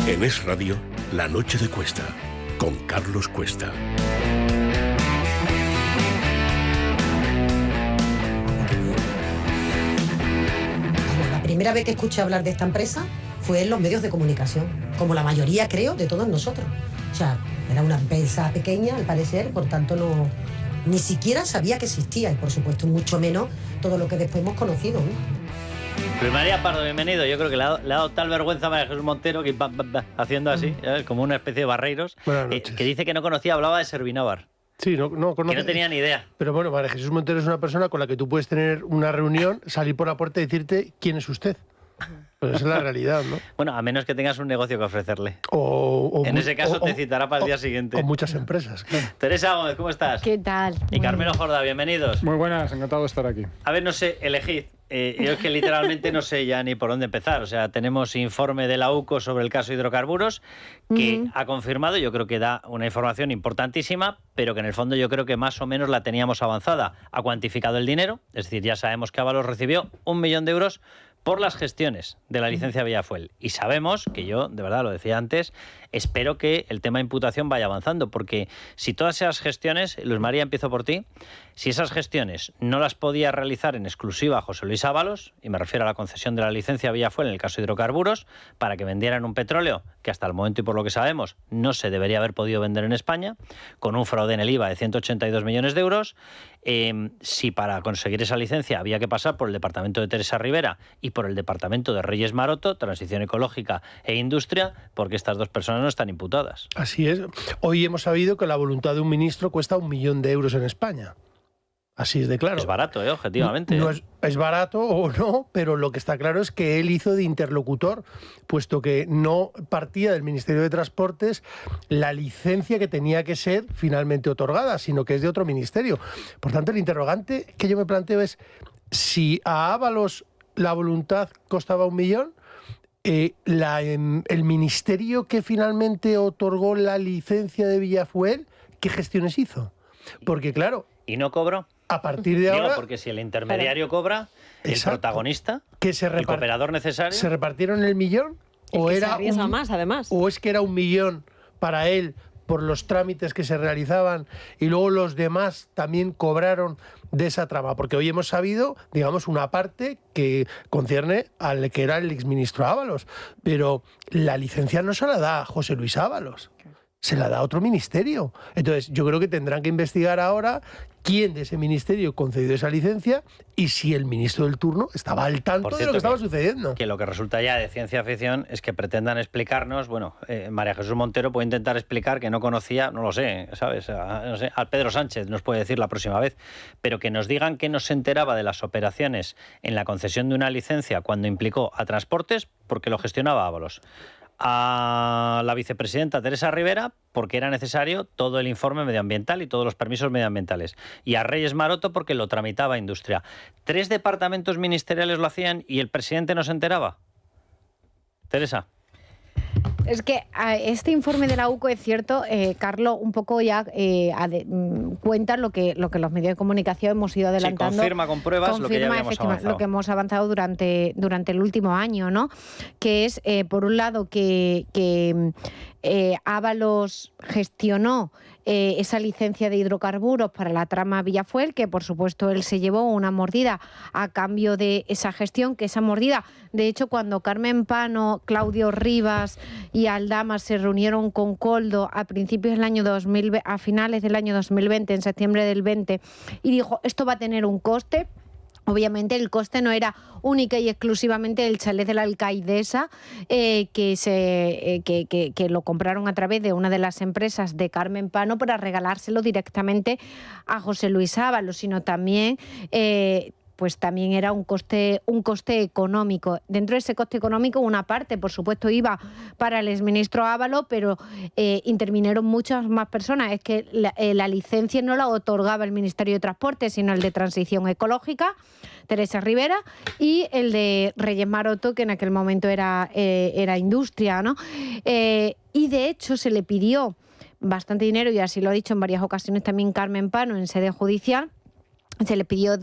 En Es Radio, La Noche de Cuesta, con Carlos Cuesta. La primera vez que escuché hablar de esta empresa fue en los medios de comunicación, como la mayoría, creo, de todos nosotros. O sea, era una empresa pequeña, al parecer, por tanto ni siquiera sabía que existía, y por supuesto mucho menos todo lo que después hemos conocido, ¿no? Luis María Pardo, bienvenido. Yo creo que le ha dado tal vergüenza a María Jesús Montero que haciendo así, como una especie de barreiros, que dice que no conocía, hablaba de Servinávar. Sí, no conoce, que no tenía ni idea. Pero bueno, María Jesús Montero es una persona con la que tú puedes tener una reunión, salir por la puerta y decirte quién es usted. Pues esa es la realidad, ¿no? Bueno, a menos que tengas un negocio que ofrecerle. En ese caso te citará para el día siguiente. O muchas empresas, claro. Teresa Gómez, ¿cómo estás? ¿Qué tal? Y Carmelo Jorda, bienvenidos. Muy buenas, encantado de estar aquí. A ver, no sé, elegid. Yo es que literalmente no sé ya ni por dónde empezar. O sea, tenemos informe de la UCO sobre el caso hidrocarburos que ha confirmado, yo creo que da una información importantísima, pero que en el fondo yo creo que más o menos la teníamos avanzada. Ha cuantificado el dinero, es decir, ya sabemos que Ábalos recibió 1 millón de euros por las gestiones de la licencia Villafuel. Y sabemos que yo, de verdad, lo decía antes, espero que el tema de imputación vaya avanzando, porque si todas esas gestiones, Luis María, empiezo por ti, si esas gestiones no las podía realizar en exclusiva José Luis Ábalos, y me refiero a la concesión de la licencia Villafuel en el caso de hidrocarburos, para que vendieran un petróleo que hasta el momento y por lo que sabemos no se debería haber podido vender en España, con un fraude en el IVA de 182 millones de euros, si para conseguir esa licencia había que pasar por el departamento de Teresa Rivera y por el departamento de Reyes Maroto, Transición Ecológica e Industria, porque estas dos personas no están imputadas. Así es. Hoy hemos sabido que la voluntad de un ministro cuesta 1 millón de euros en España. Así es de claro. Es barato, objetivamente. No es barato o no, pero lo que está claro es que él hizo de interlocutor, puesto que no partía del Ministerio de Transportes la licencia que tenía que ser finalmente otorgada, sino que es de otro ministerio. Por tanto, el interrogante que yo me planteo es si a Ábalos la voluntad costaba 1 millón, el ministerio que finalmente otorgó la licencia de Villafuel, ¿qué gestiones hizo? Porque claro... ¿Y no cobró? A partir de ahora... porque si el intermediario cobra, el protagonista, el cooperador necesario... ¿Se repartieron el millón? ¿O era más, además? ¿O es que era 1 millón para él por los trámites que se realizaban y luego los demás también cobraron de esa trama? Porque hoy hemos sabido, digamos, una parte que concierne al que era el exministro Ábalos, pero la licencia no se la da a José Luis Ábalos, se la da a otro ministerio. Entonces, yo creo que tendrán que investigar ahora quién de ese ministerio concedió esa licencia y si el ministro del turno estaba al tanto de lo que estaba sucediendo. Que lo que resulta ya de ciencia ficción es que pretendan explicarnos, María Jesús Montero puede intentar explicar que no conocía, no lo sé, ¿sabes? No sé, al Pedro Sánchez nos puede decir la próxima vez, pero que nos digan que no se enteraba de las operaciones en la concesión de una licencia cuando implicó a Transportes porque lo gestionaba Ábalos, a la vicepresidenta Teresa Rivera porque era necesario todo el informe medioambiental y todos los permisos medioambientales, y a Reyes Maroto porque lo tramitaba Industria. 3 departamentos ministeriales lo hacían y el presidente no se enteraba. Teresa. Es que este informe de la UCO es cierto, Carlos, un poco ya cuenta lo que los medios de comunicación hemos ido adelantando. Sí, confirma con pruebas lo que ya habíamos avanzado. Lo que hemos avanzado durante el último año, ¿no? Que es, por un lado, que Ábalos gestionó esa licencia de hidrocarburos para la trama Villafuel, que por supuesto él se llevó una mordida a cambio de esa gestión, que esa mordida, de hecho, cuando Carmen Pano, Claudio Rivas y Aldama se reunieron con Koldo a principios del año 2020, a finales del año 2020, en septiembre del 20, y dijo, esto va a tener un coste. Obviamente el coste no era única y exclusivamente el chalet de la alcaidesa, que lo compraron a través de una de las empresas de Carmen Pano para regalárselo directamente a José Luis Ábalos, sino también... pues también era un coste económico. Dentro de ese coste económico, una parte, por supuesto, iba para el exministro Ábalos, pero intervinieron muchas más personas. Es que la licencia no la otorgaba el Ministerio de Transporte, sino el de Transición Ecológica, Teresa Rivera, y el de Reyes Maroto, que en aquel momento era Industria, ¿no? Y de hecho se le pidió bastante dinero, y así lo ha dicho en varias ocasiones también Carmen Pano en sede judicial, Se le pidió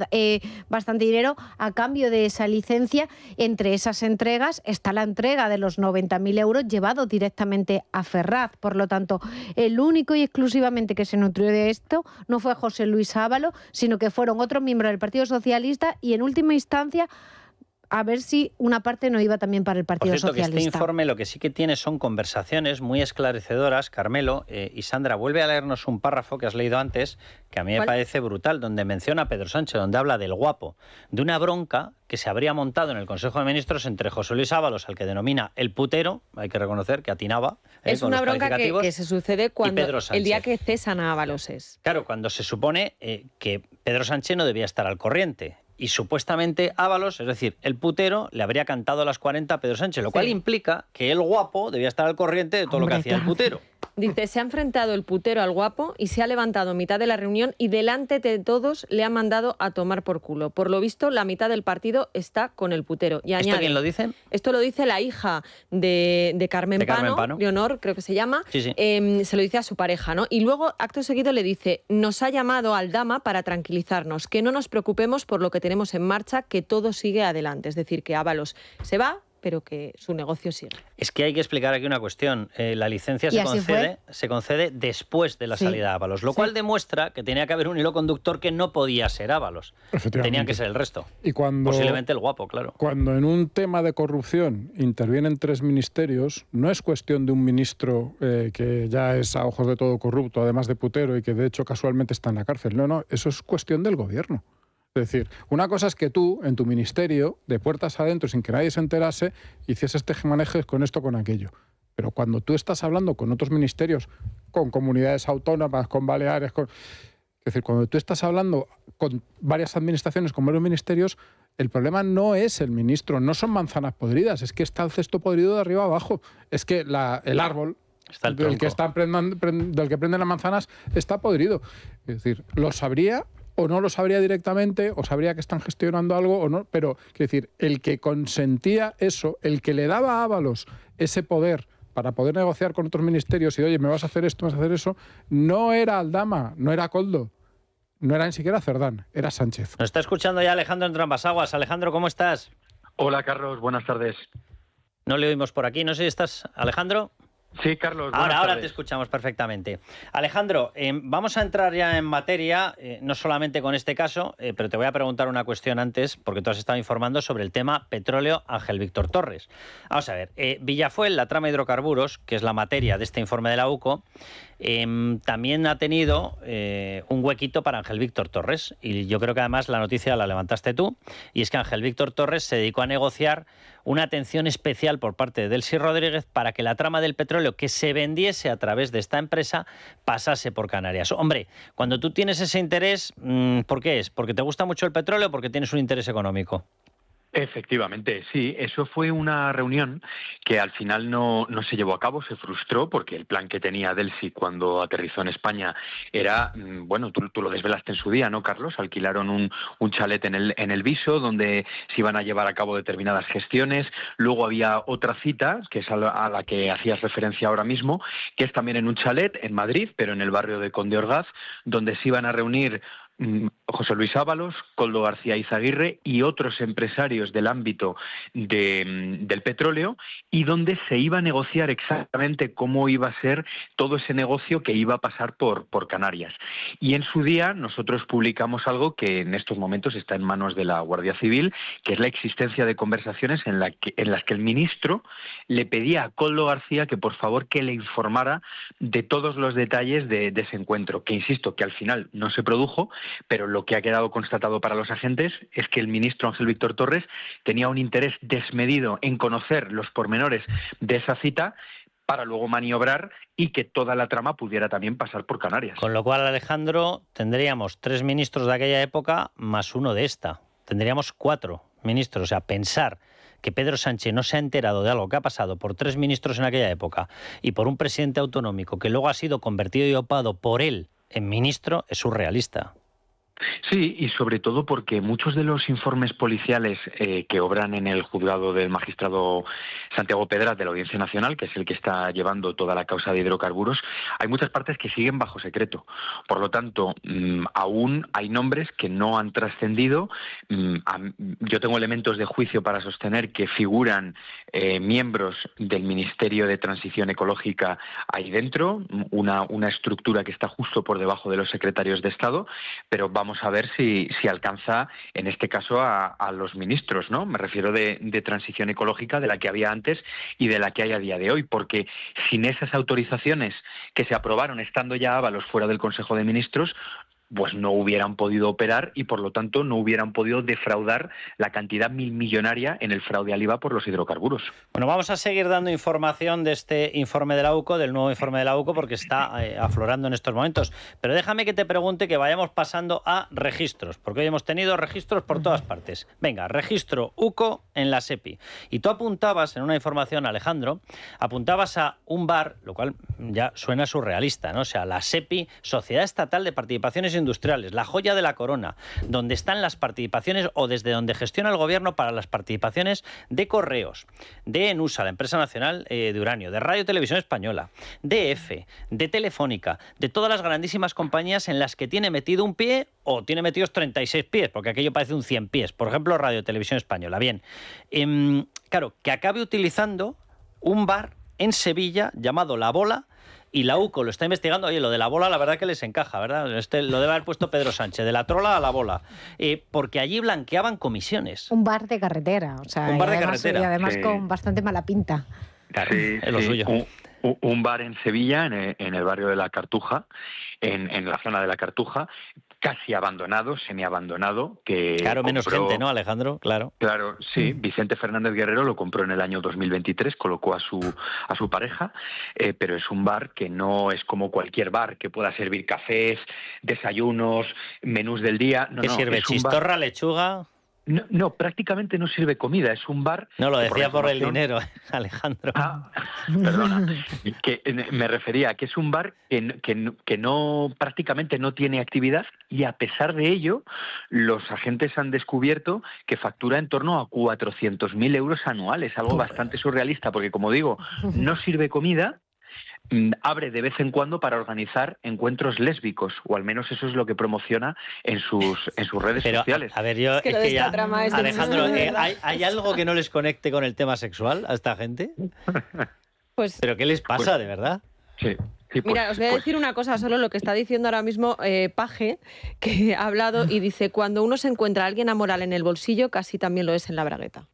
bastante dinero a cambio de esa licencia. Entre esas entregas está la entrega de los 90.000 euros llevados directamente a Ferraz. Por lo tanto, el único y exclusivamente que se nutrió de esto no fue José Luis Ábalos, sino que fueron otros miembros del Partido Socialista y, en última instancia, a ver si una parte no iba también para el Partido Socialista. Socialista. Que este informe lo que sí que tiene son conversaciones muy esclarecedoras, Carmelo, y Sandra, vuelve a leernos un párrafo que has leído antes, que a mí me parece brutal, donde menciona a Pedro Sánchez, donde habla del guapo, de una bronca que se habría montado en el Consejo de Ministros entre José Luis Ábalos, al que denomina el putero, hay que reconocer que atinaba. Es con una los bronca que se sucede cuando el día que cesan a Ábalos es. Claro, cuando se supone que Pedro Sánchez no debía estar al corriente. Y supuestamente Ábalos, es decir, el putero, le habría cantado a las 40 a Pedro Sánchez, lo cual implica que el guapo debía estar al corriente de todo lo que hacía el putero. Dice, se ha enfrentado el putero al guapo y se ha levantado a mitad de la reunión y delante de todos le ha mandado a tomar por culo. Por lo visto, la mitad del partido está con el putero. Y añade, ¿esto quién lo dice? Esto lo dice la hija de Carmen Pano, Leonor, creo que se llama. Sí. Se lo dice a su pareja, ¿no? Y luego, acto seguido, le dice, nos ha llamado Aldama para tranquilizarnos, que no nos preocupemos por lo que tenemos en marcha, que todo sigue adelante. Es decir, que Ábalos se va, pero que su negocio sigue. Es que hay que explicar aquí una cuestión. La licencia se concede después de la salida de Ábalos, lo cual demuestra que tenía que haber un hilo conductor que no podía ser Ábalos. Tenían que ser el resto. Y posiblemente el guapo, claro. Cuando en un tema de corrupción intervienen 3 ministerios, no es cuestión de un ministro que ya es a ojos de todo corrupto, además de putero, y que de hecho casualmente está en la cárcel. No, eso es cuestión del gobierno. Es decir, una cosa es que tú, en tu ministerio, de puertas adentro, sin que nadie se enterase, hicieses tejemanejes con esto, con aquello. Pero cuando tú estás hablando con otros ministerios, con comunidades autónomas, con Baleares, es decir, cuando tú estás hablando con varias administraciones, con varios ministerios, el problema no es el ministro, no son manzanas podridas, es que está el cesto podrido de arriba abajo. Es que el árbol del que prenden las manzanas está podrido. Es decir, lo sabría o no lo sabría directamente, o sabría que están gestionando algo o no, pero quiero decir, el que consentía eso, el que le daba a Ábalos ese poder para poder negociar con otros ministerios y oye, me vas a hacer esto, me vas a hacer eso, no era Aldama, no era Koldo, no era ni siquiera Cerdán, era Sánchez. Nos está escuchando ya Alejandro en Trambasaguas. Alejandro, ¿cómo estás? Hola, Carlos, buenas tardes. No le oímos por aquí, no sé si estás, Alejandro. Sí, Carlos. Ahora te escuchamos perfectamente. Alejandro, vamos a entrar ya en materia, no solamente con este caso, pero te voy a preguntar una cuestión antes, porque tú has estado informando sobre el tema petróleo Ángel Víctor Torres. Vamos a ver, Villafuel, la trama hidrocarburos, que es la materia de este informe de la UCO, también ha tenido un huequito para Ángel Víctor Torres, y yo creo que además la noticia la levantaste tú, y es que Ángel Víctor Torres se dedicó a negociar una atención especial por parte de Delcy Rodríguez para que la trama del petróleo que se vendiese a través de esta empresa pasase por Canarias. Hombre, cuando tú tienes ese interés, ¿por qué es? ¿Porque te gusta mucho el petróleo o porque tienes un interés económico? Efectivamente, sí. Eso fue una reunión que al final no se llevó a cabo, se frustró porque el plan que tenía Delcy cuando aterrizó en España era, bueno, tú lo desvelaste en su día, ¿no, Carlos? Alquilaron un chalet en el Viso donde se iban a llevar a cabo determinadas gestiones. Luego había otra cita, que es a la que hacías referencia ahora mismo, que es también en un chalet en Madrid, pero en el barrio de Conde Orgaz, donde se iban a reunir José Luis Ábalos, Koldo García Izaguirre y otros empresarios del ámbito del petróleo, y donde se iba a negociar exactamente cómo iba a ser todo ese negocio que iba a pasar por Canarias. Y en su día nosotros publicamos algo que en estos momentos está en manos de la Guardia Civil, que es la existencia de conversaciones en las que el ministro le pedía a Koldo García que por favor que le informara de todos los detalles de ese encuentro, que insisto que al final no se produjo, pero lo que ha quedado constatado para los agentes es que el ministro Ángel Víctor Torres tenía un interés desmedido en conocer los pormenores de esa cita para luego maniobrar y que toda la trama pudiera también pasar por Canarias. Con lo cual, Alejandro, tendríamos 3 ministros de aquella época más uno de esta. Tendríamos 4 ministros. O sea, pensar que Pedro Sánchez no se ha enterado de algo que ha pasado por 3 ministros en aquella época y por un presidente autonómico que luego ha sido convertido y opado por él en ministro es surrealista. Sí, y sobre todo porque muchos de los informes policiales que obran en el juzgado del magistrado Santiago Pedraz de la Audiencia Nacional, que es el que está llevando toda la causa de hidrocarburos, hay muchas partes que siguen bajo secreto. Por lo tanto, aún hay nombres que no han trascendido. Yo tengo elementos de juicio para sostener que figuran miembros del Ministerio de Transición Ecológica ahí dentro, una estructura que está justo por debajo de los secretarios de Estado, pero vamos a ver si alcanza, en este caso, a los ministros, ¿no? Me refiero de Transición Ecológica, de la que había antes y de la que hay a día de hoy, porque sin esas autorizaciones que se aprobaron estando ya Ábalos fuera del Consejo de Ministros, pues no hubieran podido operar y, por lo tanto, no hubieran podido defraudar la cantidad millonaria en el fraude al IVA por los hidrocarburos. Bueno, vamos a seguir dando información de este informe de la UCO, del nuevo informe de la UCO, porque está aflorando en estos momentos. Pero déjame que te pregunte, que vayamos pasando a registros, porque hoy hemos tenido registros por todas partes. Venga, registro UCO en la SEPI. Y tú apuntabas en una información, Alejandro, apuntabas a un bar, lo cual ya suena surrealista, ¿no? O sea, la SEPI, Sociedad Estatal de Participaciones Industriales, la joya de la corona, donde están las participaciones o desde donde gestiona el gobierno para las participaciones de Correos, de Enusa, la empresa nacional de uranio, de Radio Televisión Española, de EFE, de Telefónica, de todas las grandísimas compañías en las que tiene metido un pie o tiene metidos 36 pies, porque aquello parece un 100 pies. Por ejemplo, Radio Televisión Española. Bien, claro, que acabe utilizando un bar en Sevilla llamado La Bola, y la UCO lo está investigando. Oye, lo de La Bola la verdad que les encaja, ¿verdad? Lo debe haber puesto Pedro Sánchez, de la trola a La Bola, porque allí blanqueaban comisiones. Un bar de carretera, o sea, un bar de además, carretera. Y además sí, con bastante mala pinta. Sí, es lo suyo. Un bar en Sevilla, en el barrio de la Cartuja, en la zona de la Cartuja, casi abandonado, semiabandonado. Que claro, compró, menos gente, ¿no, Alejandro? Claro. Claro, sí. Vicente Fernández Guerrero lo compró en el año 2023, colocó a su pareja, pero es un bar que no es como cualquier bar que pueda servir cafés, desayunos, menús del día. No, ¿Qué sirve? ¿Chistorra, lechuga? No, prácticamente no sirve comida, es un bar... No, lo decía por el dinero, Alejandro. Perdona, que me refería a que es un bar que no prácticamente no tiene actividad, y a pesar de ello, los agentes han descubierto que factura en torno a 400.000 euros anuales, algo bastante surrealista, porque, como digo, no sirve comida, abre de vez en cuando para organizar encuentros lésbicos, o al menos eso es lo que promociona en sus redes sociales. A ver, yo... Es que ya, Alejandro, ¿hay algo que no les conecte con el tema sexual a esta gente? Pues, ¿pero qué les pasa, de verdad? Sí. Mira, os voy a decir una cosa, solo lo que está diciendo ahora mismo Paje, que ha hablado y dice: cuando uno se encuentra a alguien amoral en el bolsillo, casi también lo es en la bragueta.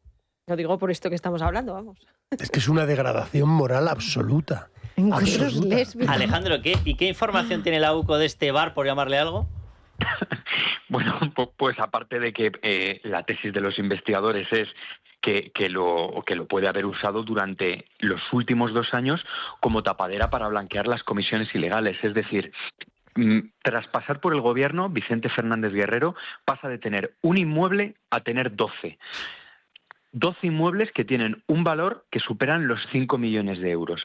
Lo digo por esto que estamos hablando, vamos. Es que es una degradación moral absoluta. Alejandro, ¿y qué información tiene la UCO de este bar, por llamarle algo? Bueno, pues aparte de que la tesis de los investigadores es que lo puede haber usado durante los últimos 2 años como tapadera para blanquear las comisiones ilegales. Es decir, tras pasar por el gobierno, Vicente Fernández Guerrero pasa de tener un inmueble a tener 12 inmuebles que tienen un valor que superan los 5 millones de euros.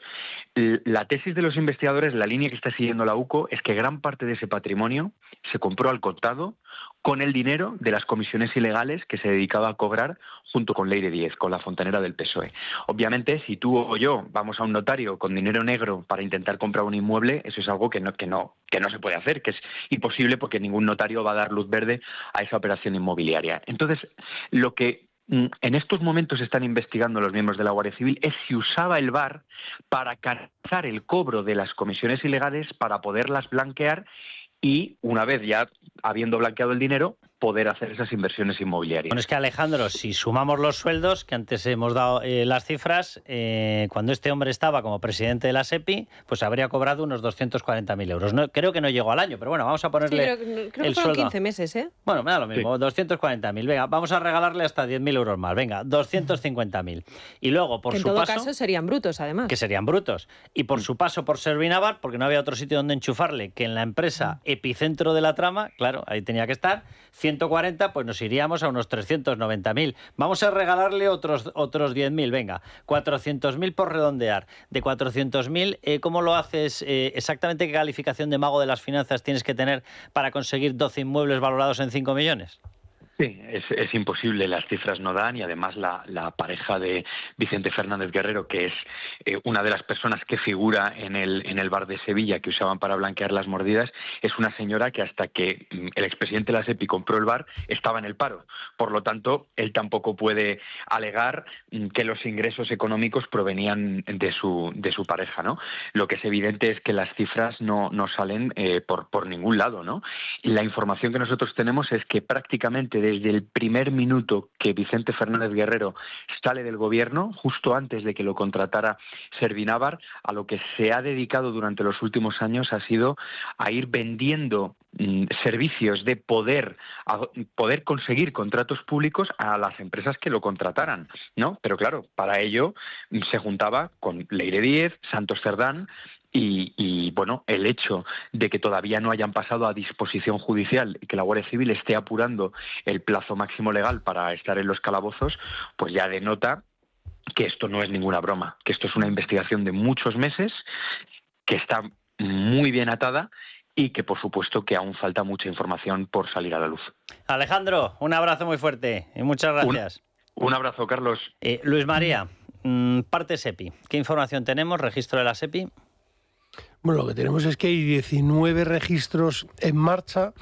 La tesis de los investigadores, la línea que está siguiendo la UCO, es que gran parte de ese patrimonio se compró al contado con el dinero de las comisiones ilegales que se dedicaba a cobrar junto con Leire Díez, con la fontanera del PSOE. Obviamente, si tú o yo vamos a un notario con dinero negro para intentar comprar un inmueble, eso es algo que no se puede hacer, que es imposible, porque ningún notario va a dar luz verde a esa operación inmobiliaria. Entonces, lo que en estos momentos están investigando los miembros de la Guardia Civil es si usaba el bar para cancelar el cobro de las comisiones ilegales para poderlas blanquear y, una vez ya habiendo blanqueado el dinero, poder hacer esas inversiones inmobiliarias. Bueno, es que, Alejandro, si sumamos los sueldos, que antes hemos dado las cifras, cuando este hombre estaba como presidente de la SEPI, pues habría cobrado unos 240.000 euros. No, creo que no llegó al año, pero bueno, vamos a ponerle creo que el fueron sueldo. 15 meses, ¿eh? Bueno, me da lo mismo, sí. 240.000. Venga, vamos a regalarle hasta 10.000 euros más. Venga, 250.000. Y luego, por que su en todo paso... caso serían brutos, además. Que serían brutos. Y por su paso por Servinavar, porque no había otro sitio donde enchufarle que en la empresa epicentro de la trama, claro, ahí tenía que estar, 140, pues nos iríamos a unos 390.000. Vamos a regalarle otros 10.000, venga, 400.000 por redondear. De 400.000, ¿cómo lo haces? ¿Exactamente qué calificación de mago de las finanzas tienes que tener para conseguir 12 inmuebles valorados en 5 millones? Sí, es imposible, las cifras no dan, y además la pareja de Vicente Fernández Guerrero, que es una de las personas que figura en el bar de Sevilla que usaban para blanquear las mordidas, es una señora que hasta que el expresidente de la SEPI compró el bar estaba en el paro. Por lo tanto, él tampoco puede alegar que los ingresos económicos provenían de su pareja, ¿no? Lo que es evidente es que las cifras no salen por ningún lado, ¿no? Y la información que nosotros tenemos es que prácticamente desde el primer minuto que Vicente Fernández Guerrero sale del gobierno, justo antes de que lo contratara Servinávar, a lo que se ha dedicado durante los últimos años ha sido a ir vendiendo servicios de poder conseguir contratos públicos a las empresas que lo contrataran, ¿no? Pero claro, para ello se juntaba con Leire Díez, Santos Cerdán. Y bueno, el hecho de que todavía no hayan pasado a disposición judicial y que la Guardia Civil esté apurando el plazo máximo legal para estar en los calabozos, pues ya denota que esto no es ninguna broma, que esto es una investigación de muchos meses, que está muy bien atada y que por supuesto que aún falta mucha información por salir a la luz. Alejandro, un abrazo muy fuerte y muchas gracias. Un abrazo, Carlos. Luis María, parte SEPI. ¿Qué información tenemos? ¿Registro de la SEPI? Bueno, lo que tenemos es que hay 19 registros en marcha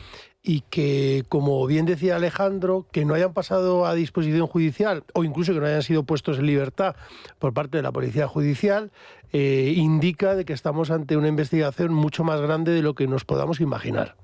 y que, como bien decía Alejandro, que no hayan pasado a disposición judicial o incluso que no hayan sido puestos en libertad por parte de la Policía Judicial, indica de que estamos ante una investigación mucho más grande de lo que nos podamos imaginar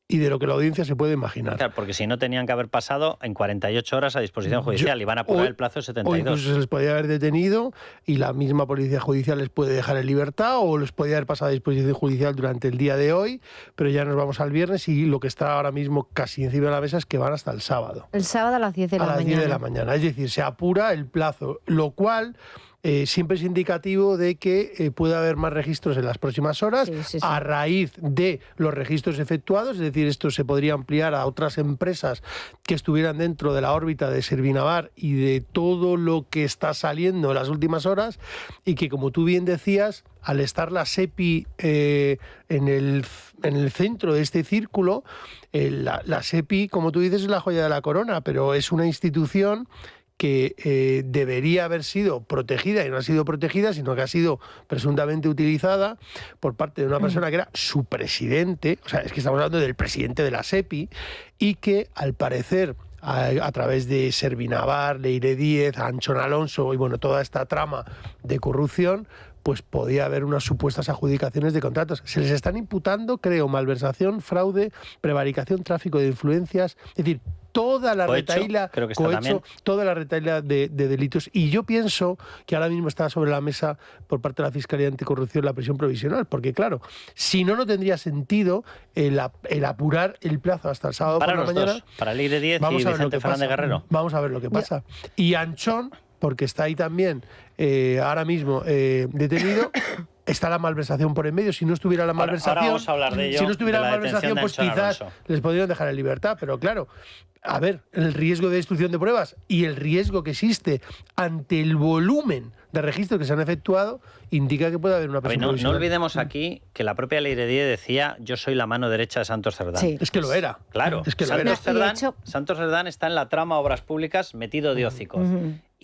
y de lo que la audiencia se puede imaginar. Claro, porque si no tenían que haber pasado en 48 horas a disposición judicial y van a apurar el plazo de 72. O incluso se les podía haber detenido y la misma Policía Judicial les puede dejar en libertad, o les podía haber pasado a disposición judicial durante el día de hoy, pero ya nos vamos al viernes y lo que está ahora mismo casi encima de la mesa es que van hasta el sábado. El sábado a las 10 de la mañana. A las 10 de la mañana, es decir, se apura el plazo, lo cual siempre es indicativo de que puede haber más registros en las próximas horas, sí. A raíz de los registros efectuados, es decir, esto se podría ampliar a otras empresas que estuvieran dentro de la órbita de Servinávar y de todo lo que está saliendo en las últimas horas, y que, como tú bien decías, al estar la SEPI en el centro de este círculo, la SEPI, como tú dices, es la joya de la corona, pero es una institución que debería haber sido protegida y no ha sido protegida, sino que ha sido presuntamente utilizada por parte de una persona que era su presidente, o sea, es que estamos hablando del presidente de la SEPI, y que al parecer a través de Servinávar, Leire Díez, Anchón Alonso y bueno, toda esta trama de corrupción, pues podía haber unas supuestas adjudicaciones de contratos. Se les están imputando, creo, malversación, fraude, prevaricación, tráfico de influencias, es decir, toda la retahíla, toda la retahíla de delitos. Y yo pienso que ahora mismo está sobre la mesa por parte de la Fiscalía Anticorrupción la prisión provisional, porque claro, si no tendría sentido el apurar el plazo hasta el sábado para por la mañana. Para Leire Díez y Vicente Fernández Guerrero. Vamos a ver lo que pasa. Y Anchón, porque está ahí también ahora mismo detenido. Está la malversación por en medio. Si no estuviera la malversación, ahora vamos a hablar de ello, si no estuviera de la malversación, pues quizás les podrían dejar en libertad. Pero claro, a ver, el riesgo de destrucción de pruebas y el riesgo que existe ante el volumen de registros que se han efectuado indica que puede haber una presión provisional. No olvidemos aquí que la propia Leire Díez decía: yo soy la mano derecha de Santos Cerdán. Sí. Es que lo era. Claro, es que lo era. Santos Cerdán está en la trama Obras Públicas metido de hocico.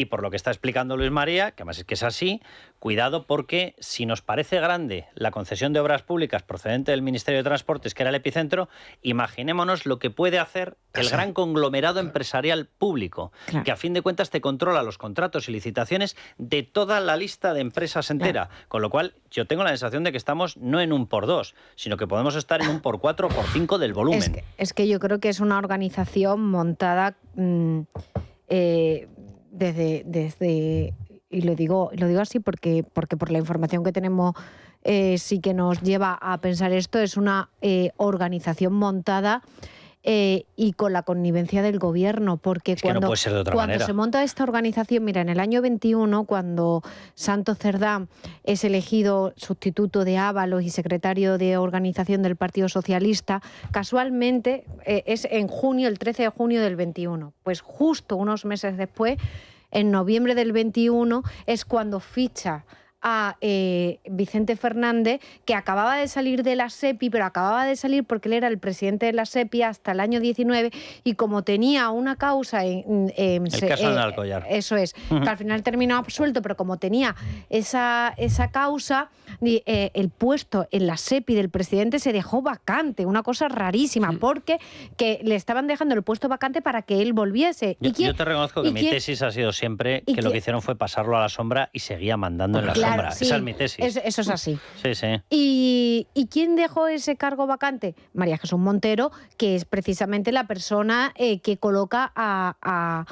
Y por lo que está explicando Luis María, que además es que es así, cuidado, porque si nos parece grande la concesión de obras públicas procedente del Ministerio de Transportes, que era el epicentro, imaginémonos lo que puede hacer el gran conglomerado empresarial público, claro, que a fin de cuentas te controla los contratos y licitaciones de toda la lista de empresas entera. Claro. Con lo cual, yo tengo la sensación de que estamos no en un por 2, sino que podemos estar en un por 4 o por 5 del volumen. Es que yo creo que es una organización montada desde y lo digo así porque por la información que tenemos sí que nos lleva a pensar esto, es una organización montada y con la connivencia del gobierno, porque Es que no puede ser de otra manera. se monta esta organización, mira, en el año 21, cuando Santos Cerdán es elegido sustituto de Ábalos y secretario de organización del Partido Socialista, casualmente es en junio, el 13 de junio del 21, pues justo unos meses después, en noviembre del 21, es cuando ficha a Vicente Fernández, que acababa de salir de la SEPI, pero acababa de salir porque él era el presidente de la SEPI hasta el año 19, y como tenía una causa el caso de Alcollar. Eso es, que al final terminó absuelto, pero como tenía esa causa, el puesto en la SEPI del presidente se dejó vacante, una cosa rarísima, porque que le estaban dejando el puesto vacante para que él volviese. Yo te reconozco que mi tesis ha sido siempre que lo que hicieron fue pasarlo a la sombra y seguía mandando en la sombra. Sí, esa es mi tesis. Eso es así. Sí, sí. ¿Y quién dejó ese cargo vacante? María Jesús Montero, que es precisamente la persona que coloca a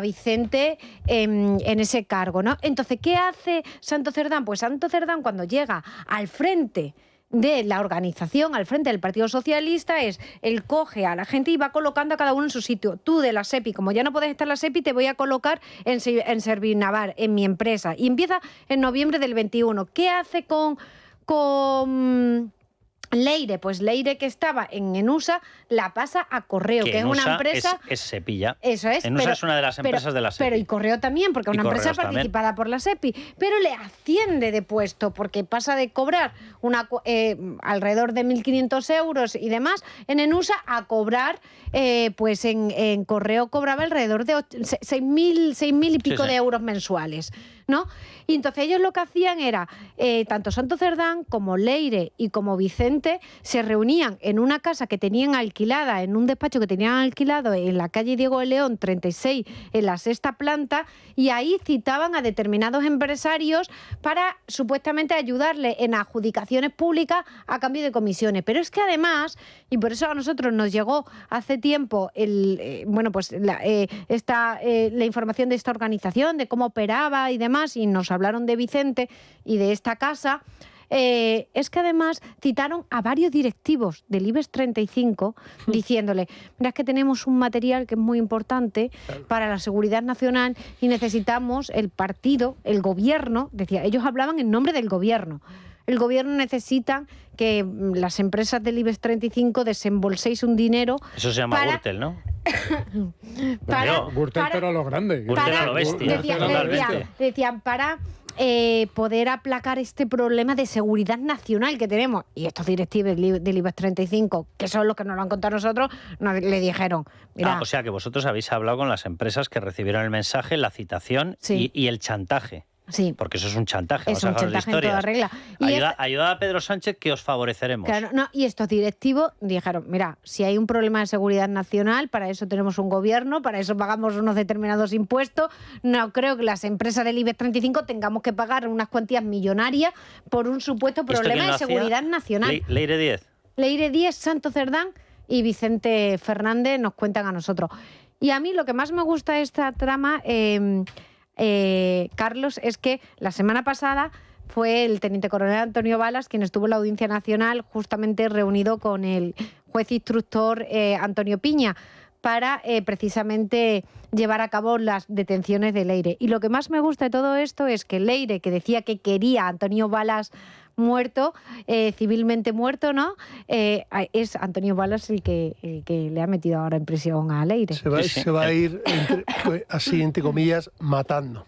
Vicente en ese cargo, ¿no? Entonces, ¿qué hace Santos Cerdán? Pues Santos Cerdán, cuando llega al frente de la organización, al frente del Partido Socialista, él coge a la gente y va colocando a cada uno en su sitio. Tú de la SEPI, como ya no puedes estar en la SEPI, te voy a colocar en Servinavar, en mi empresa. Y empieza en noviembre del 21. ¿Qué hace con Leire? Pues Leire, que estaba en Enusa, la pasa a Correo, que es una empresa... Es Sepilla. Eso es. Enusa es una de las empresas de la SEPI. Pero y Correo también, porque es una empresa participada por la SEPI. Pero le asciende de puesto, porque pasa de cobrar alrededor de 1.500 euros y demás en Enusa a cobrar, pues en Correo cobraba alrededor de 6.000 y pico de euros mensuales, ¿no? Y entonces ellos lo que hacían era, tanto Santos Cerdán como Leire y como Vicente se reunían en una casa que tenían alquilada, en un despacho que tenían alquilado en la calle Diego de León 36, en la 6ª planta, y ahí citaban a determinados empresarios para supuestamente ayudarle en adjudicaciones públicas a cambio de comisiones. Pero es que además, y por eso a nosotros nos llegó hace tiempo la información de esta organización, de cómo operaba y demás, y nos hablaron de Vicente y de esta casa, es que además citaron a varios directivos del IBEX 35 diciéndole, mira, es que tenemos un material que es muy importante para la seguridad nacional y necesitamos el partido, el gobierno, decía, ellos hablaban en nombre del gobierno. El gobierno necesita que las empresas del IBEX 35 desembolséis un dinero. Eso se llama Gürtel, ¿no? Gürtel, pero a lo grande. Gürtel a lo bestia. Decían, para poder aplacar este problema de seguridad nacional que tenemos. Y estos directivos del IBEX 35, que son los que nos lo han contado a nosotros, le dijeron, mira... o sea que vosotros habéis hablado con las empresas que recibieron el mensaje, la citación y el chantaje. Sí. Porque eso es un chantaje. Es un chantaje en toda regla. Ayuda a Pedro Sánchez, que os favoreceremos. Claro, no, y estos directivos dijeron, mira, si hay un problema de seguridad nacional, para eso tenemos un gobierno, para eso pagamos unos determinados impuestos. No creo que las empresas del IBEX 35 tengamos que pagar unas cuantías millonarias por un supuesto problema de seguridad nacional. Leire 10. Leire 10, Santos Cerdán y Vicente Fernández nos cuentan a nosotros. Y a mí lo que más me gusta de esta trama... Carlos, es que la semana pasada fue el teniente coronel Antonio Balas quien estuvo en la Audiencia Nacional justamente reunido con el juez instructor Antonio Piña para precisamente llevar a cabo las detenciones de Leire. Y lo que más me gusta de todo esto es que Leire, que decía que quería a Antonio Balas muerto, civilmente muerto, ¿no? Es Antonio Balas el que le ha metido ahora en prisión a Leire. Se va a ir, así, entre comillas, matando.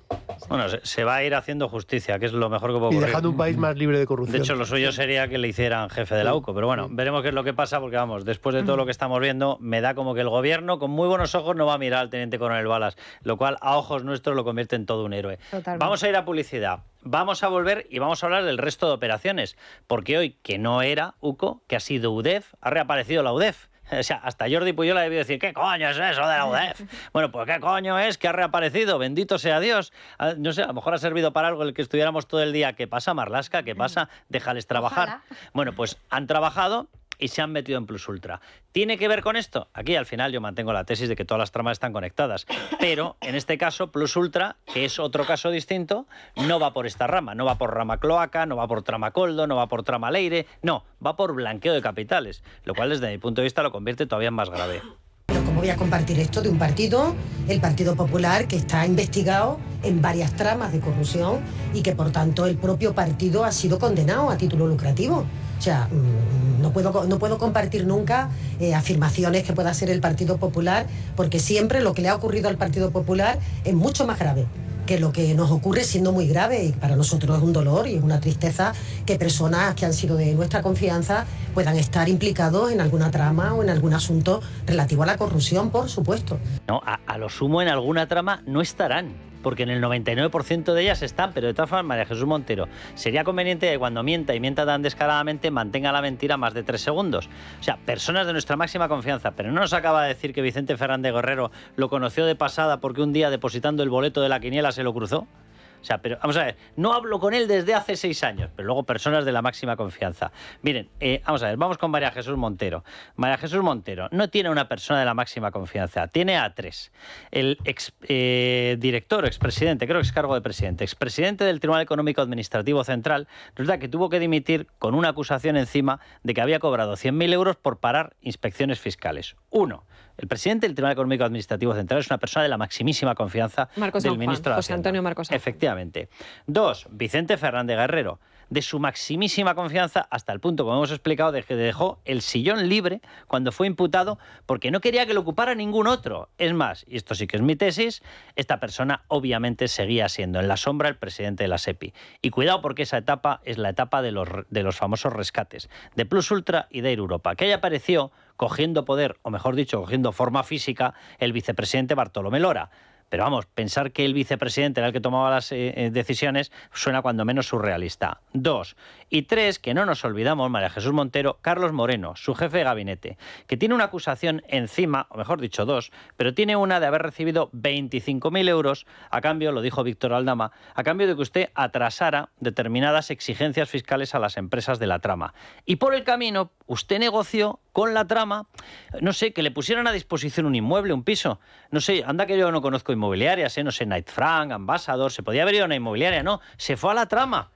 Bueno, se va a ir haciendo justicia, que es lo mejor que puede ocurrir. Y dejando un país más libre de corrupción. De hecho, lo suyo sería que le hicieran jefe de la UCO, pero bueno, veremos qué es lo que pasa, porque vamos, después de todo lo que estamos viendo, me da como que el gobierno, con muy buenos ojos, no va a mirar al teniente coronel Balas, lo cual a ojos nuestros lo convierte en todo un héroe. Totalmente. Vamos a ir a publicidad. Vamos a volver y vamos a hablar del resto de operaciones, porque hoy, que no era UCO, que ha sido UDEF, ha reaparecido la UDEF. O sea, hasta Jordi Puyol ha debido decir, ¿qué coño es eso de la UDEF? Bueno, pues ¿qué coño es que ha reaparecido? Bendito sea Dios. No sé, a lo mejor ha servido para algo el que estuviéramos todo el día. ¿Qué pasa, Marlaska? ¿Qué pasa? Déjales trabajar. Ojalá. Bueno, pues han trabajado y se han metido en Plus Ultra. ¿Tiene que ver con esto? Aquí al final yo mantengo la tesis de que todas las tramas están conectadas, pero en este caso Plus Ultra, que es otro caso distinto, no va por esta rama, no va por rama cloaca, no va por trama Coldo, no va por trama Leire, no, va por blanqueo de capitales, lo cual desde mi punto de vista lo convierte todavía en más grave. Pero ¿cómo voy a compartir esto de un partido, el Partido Popular, que está investigado en varias tramas de corrupción y que por tanto el propio partido ha sido condenado a título lucrativo? O sea, no puedo compartir nunca afirmaciones que pueda hacer el Partido Popular, porque siempre lo que le ha ocurrido al Partido Popular es mucho más grave que lo que nos ocurre, siendo muy grave, y para nosotros es un dolor y es una tristeza que personas que han sido de nuestra confianza puedan estar implicados en alguna trama o en algún asunto relativo a la corrupción, por supuesto. No, a lo sumo en alguna trama no estarán, porque en el 99% de ellas están, pero de todas formas, María Jesús Montero, sería conveniente que cuando mienta y mienta tan descaradamente mantenga la mentira más de 3 segundos. O sea, personas de nuestra máxima confianza, pero no nos acaba de decir que Vicente Fernández Guerrero lo conoció de pasada porque un día depositando el boleto de la quiniela se lo cruzó. O sea, pero vamos a ver, no hablo con él desde hace 6 años, pero luego personas de la máxima confianza. Miren, vamos a ver, vamos con María Jesús Montero. María Jesús Montero no tiene una persona de la máxima confianza, tiene a 3. El expresidente, creo que es cargo de presidente, expresidente del Tribunal Económico Administrativo Central, resulta que tuvo que dimitir con una acusación encima de que había cobrado 100.000 euros por parar inspecciones fiscales. 1. El presidente del Tribunal Económico Administrativo Central es una persona de la maximísima confianza del ministro de Hacienda. José Antonio Marcos San Juan. Efectivamente. 2. Vicente Fernández Guerrero, de su maximísima confianza hasta el punto, como hemos explicado, de que dejó el sillón libre cuando fue imputado porque no quería que lo ocupara ningún otro. Es más, y esto sí que es mi tesis, esta persona obviamente seguía siendo en la sombra el presidente de la SEPI. Y cuidado, porque esa etapa es la etapa de los famosos rescates, de Plus Ultra y de Air Europa, que ahí apareció cogiendo poder, o mejor dicho, cogiendo forma física, el vicepresidente Bartolomé Lora. Pero vamos, pensar que el vicepresidente era el que tomaba las decisiones suena cuando menos surrealista. 2. Y 3, que no nos olvidamos, María Jesús Montero, Carlos Moreno, su jefe de gabinete, que tiene una acusación encima, o mejor dicho 2, pero tiene una de haber recibido 25.000 euros a cambio, lo dijo Víctor Aldama, a cambio de que usted atrasara determinadas exigencias fiscales a las empresas de la trama. Y por el camino, usted negoció con la trama, no sé, que le pusieran a disposición un inmueble, un piso. No sé, anda que yo no conozco inmobiliarias, no sé, Knight Frank, Ambassador, se podía haber ido a una inmobiliaria, no, se fue a la trama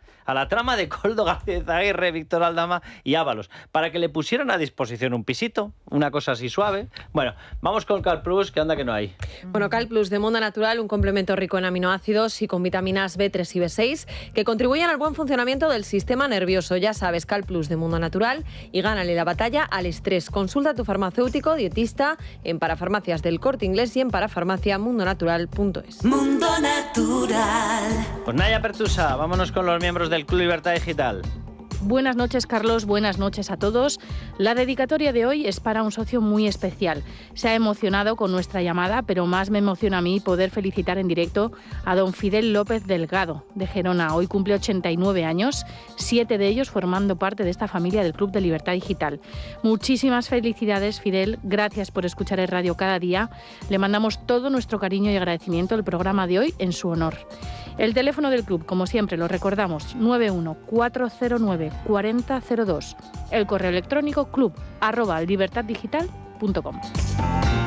de Koldo García Aguirre, Víctor Aldama y Ábalos, para que le pusieran a disposición un pisito, una cosa así suave. Bueno, vamos con Cal Plus, que anda que no hay. Bueno, Cal Plus de Mundo Natural, un complemento rico en aminoácidos y con vitaminas B3 y B6 que contribuyen al buen funcionamiento del sistema nervioso. Ya sabes, Cal Plus de Mundo Natural y gánale la batalla al estrés. Consulta a tu farmacéutico, dietista en Parafarmacias del Corte Inglés y en parafarmaciamundonatural.es. Mundo Natural. Pues Naya Pertusa, vámonos con los miembros del Club Libertad Digital. Buenas noches, Carlos. Buenas noches a todos. La dedicatoria de hoy es para un socio muy especial. Se ha emocionado con nuestra llamada, pero más me emociona a mí poder felicitar en directo a don Fidel López Delgado, de Gerona. Hoy cumple 89 años, 7 de ellos formando parte de esta familia del Club de Libertad Digital. Muchísimas felicidades, Fidel. Gracias por escuchar el radio cada día. Le mandamos todo nuestro cariño y agradecimiento al programa de hoy en su honor. El teléfono del club, como siempre, lo recordamos, 91-409-4002. El correo electrónico club@libertaddigital.com.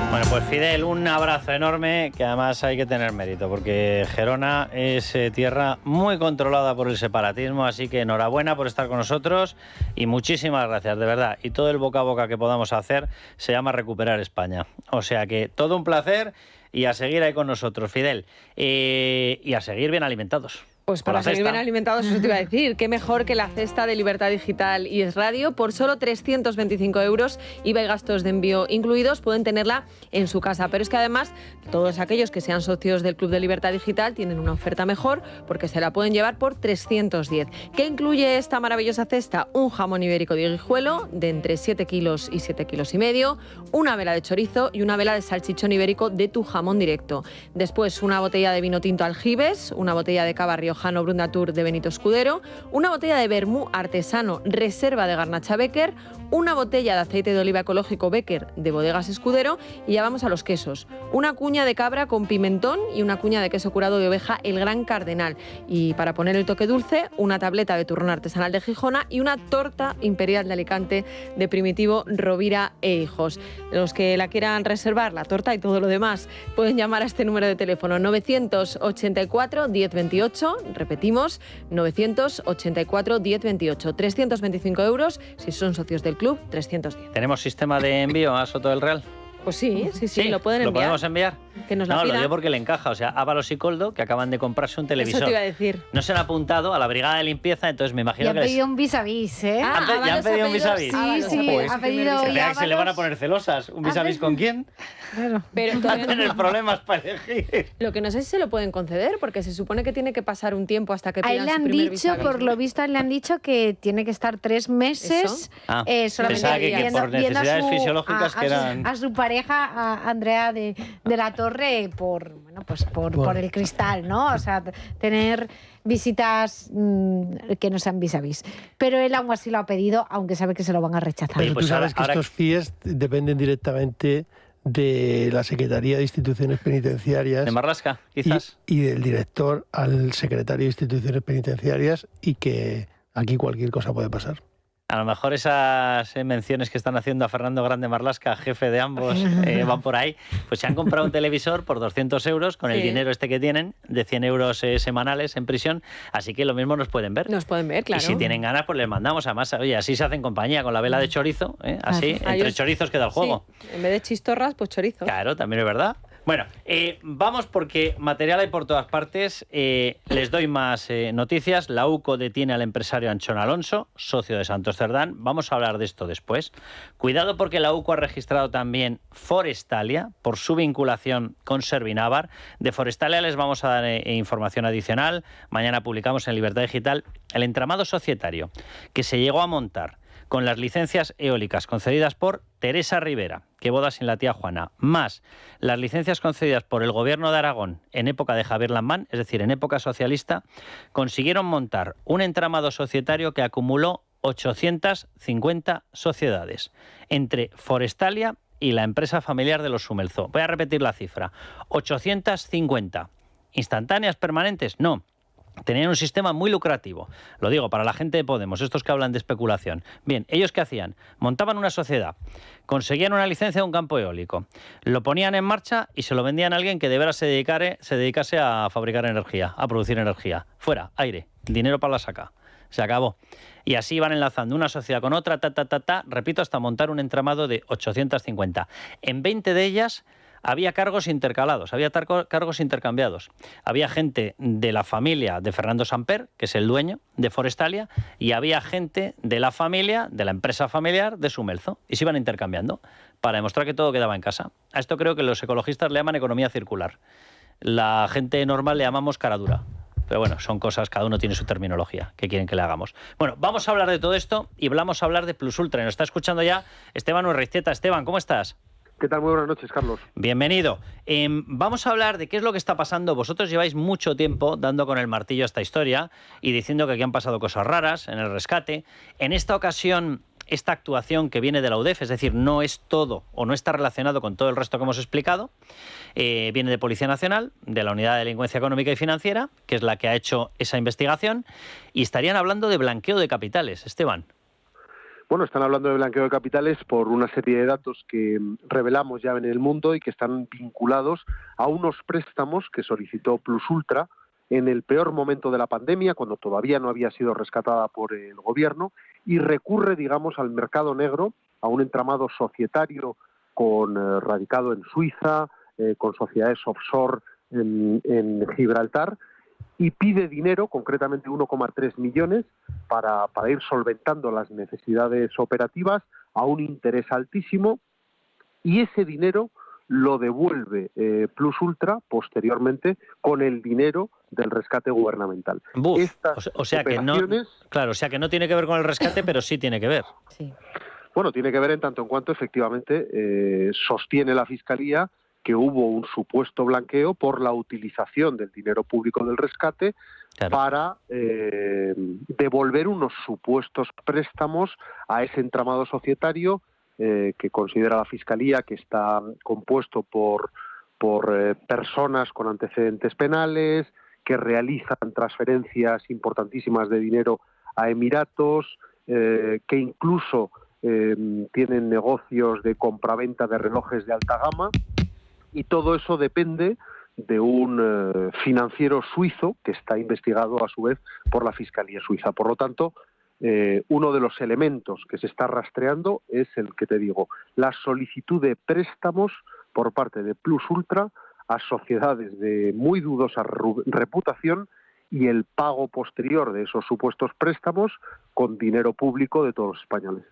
Bueno, pues Fidel, un abrazo enorme, que además hay que tener mérito, porque Gerona es tierra muy controlada por el separatismo, así que enhorabuena por estar con nosotros y muchísimas gracias, de verdad. Y todo el boca a boca que podamos hacer se llama Recuperar España. O sea que todo un placer y a seguir ahí con nosotros, Fidel. Y a seguir bien alimentados. Pues para seguir bien alimentados, eso te iba a decir. Qué mejor que la cesta de Libertad Digital y Es Radio. Por solo 325 euros, IVA y gastos de envío incluidos, pueden tenerla en su casa. Pero es que además, todos aquellos que sean socios del Club de Libertad Digital tienen una oferta mejor porque se la pueden llevar por 310. ¿Qué incluye esta maravillosa cesta? Un jamón ibérico de Guijuelo de entre 7 kilos y 7 kilos y medio, una vela de chorizo y una vela de salchichón ibérico de tu jamón directo. Después, una botella de vino tinto Aljibes, una botella de cava Rioja riojano Brundatur de Benito Escudero, una botella de vermú artesano Reserva de Garnacha Becker, una botella de aceite de oliva ecológico Becker de Bodegas Escudero y ya vamos a los quesos. Una cuña de cabra con pimentón y una cuña de queso curado de oveja El Gran Cardenal. Y para poner el toque dulce, una tableta de turrón artesanal de Gijona y una torta imperial de Alicante de Primitivo Rovira e Hijos. Los que la quieran reservar, la torta y todo lo demás, pueden llamar a este número de teléfono 984 1028, repetimos, 984 1028, 325 euros, si son socios del club, 310. ¿Tenemos sistema de envío a Soto del Real? Pues sí, lo pueden enviar. ¿Lo podemos enviar? Que nos la No, pidan. lo digo porque le encaja. O sea, Ábalos y Coldo, que acaban de comprarse un televisor. Eso te iba a decir. No se han apuntado a la brigada de limpieza, entonces me Y imagino han que pedido un vis a vis, ¿eh? ¿Ya han pedido un vis a vis? Sí, Pues, ha pedido se hoy vea que se le van a Ábalos. poner celosas. ¿Un vis a vis con quién? Claro. Pero Va a tener problemas para elegir. Lo que no sé si se lo pueden conceder, porque se supone que tiene que pasar un tiempo hasta que A él pidan le su han primer dicho, vis-a-vis, por ¿no? lo visto, a él le han dicho que tiene que estar 3 meses Ah, solamente pensaba que por viendo a necesidades su- fisiológicas que eran... a su pareja, a Andrea de la Torre, por el cristal, ¿no? O sea, tener visitas que no sean vis a vis. Pero él aún así lo ha pedido, aunque sabe que se lo van a rechazar. Pero pues tú sabes ahora- que estos FIES dependen directamente de la Secretaría de Instituciones Penitenciarias ¿De Marlaska, quizás? y del director al secretario de Instituciones Penitenciarias, y que aquí cualquier cosa puede pasar. A lo mejor esas menciones que están haciendo a Fernando Grande Marlaska, jefe de ambos, van por ahí. Pues se han comprado un televisor por 200 euros con el Sí. dinero este que tienen, de 100 euros semanales en prisión. Así que lo mismo nos pueden ver. Nos pueden ver, claro. Y si tienen ganas, pues les mandamos. Además, oye, así se hacen compañía con la vela de chorizo. Así, Claro. entre chorizos queda el juego. Sí, en vez de chistorras, pues chorizo. Claro, también es verdad. Bueno, vamos porque material hay por todas partes. Les doy más noticias. La UCO detiene al empresario Anchón Alonso, socio de Santos Cerdán. Vamos a hablar de esto después. Cuidado porque la UCO ha registrado también Forestalia por su vinculación con Servinávar. De Forestalia les vamos a dar información adicional. Mañana publicamos en Libertad Digital el entramado societario que se llegó a montar con las licencias eólicas concedidas por Teresa Rivera, que boda sin la tía Juana, más las licencias concedidas por el Gobierno de Aragón en época de Javier Lamán, es decir, en época socialista, consiguieron montar un entramado societario que acumuló 850 sociedades entre Forestalia y la empresa familiar de los Sumelzó. Voy a repetir la cifra. 850. ¿Instantáneas, permanentes? No. Tenían un sistema muy lucrativo. Lo digo para la gente de Podemos, estos que hablan de especulación. Bien, ¿ellos qué hacían? Montaban una sociedad, conseguían una licencia de un campo eólico, lo ponían en marcha y se lo vendían a alguien que de veras se dedicase a fabricar energía, a producir energía. Fuera, aire, dinero para la saca. Se acabó. Y así iban enlazando una sociedad con otra, repito, hasta montar un entramado de 850. En 20 de ellas había cargos intercalados, había cargos intercambiados. Había gente de la familia de Fernando Samper, que es el dueño de Forestalia, y había gente de la familia, de la empresa familiar de Sumelzó. Y se iban intercambiando para demostrar que todo quedaba en casa. A esto creo que los ecologistas le llaman economía circular. La gente normal le llamamos cara dura. Pero bueno, son cosas, cada uno tiene su terminología, que quieren que le hagamos. Bueno, vamos a hablar de todo esto y vamos a hablar de Plus Ultra. Nos está escuchando ya Esteban Urreiztieta. Esteban, ¿cómo estás? ¿Qué tal? Muy buenas noches, Carlos. Bienvenido. Vamos a hablar de qué es lo que está pasando. Vosotros lleváis mucho tiempo dando con el martillo a esta historia y diciendo que aquí han pasado cosas raras en el rescate. En esta ocasión, esta actuación que viene de la UDEF, es decir, no es todo o no está relacionado con todo el resto que hemos explicado, viene de Policía Nacional, de la Unidad de Delincuencia Económica y Financiera, que es la que ha hecho esa investigación, y estarían hablando de blanqueo de capitales. Esteban. Bueno, están hablando de blanqueo de capitales por una serie de datos que revelamos ya en el mundo y que están vinculados a unos préstamos que solicitó Plus Ultra en el peor momento de la pandemia, cuando todavía no había sido rescatada por el gobierno, y recurre, digamos, al mercado negro, a un entramado societario radicado en Suiza, con sociedades offshore en Gibraltar, y pide dinero, concretamente 1,3 millones, para ir solventando las necesidades operativas a un interés altísimo, y ese dinero lo devuelve Plus Ultra posteriormente con el dinero del rescate gubernamental. O sea que no, claro, o sea que no tiene que ver con el rescate, pero sí tiene que ver. Sí. Bueno, tiene que ver en tanto en cuanto efectivamente sostiene la Fiscalía que hubo un supuesto blanqueo por la utilización del dinero público del rescate para devolver unos supuestos préstamos a ese entramado societario que considera la Fiscalía que está compuesto por personas con antecedentes penales, que realizan transferencias importantísimas de dinero a Emiratos, que incluso tienen negocios de compraventa de relojes de alta gama, y todo eso depende de un financiero suizo que está investigado a su vez por la Fiscalía suiza. Por lo tanto, uno de los elementos que se está rastreando es el que te digo, la solicitud de préstamos por parte de Plus Ultra a sociedades de muy dudosa reputación y el pago posterior de esos supuestos préstamos con dinero público de todos los españoles.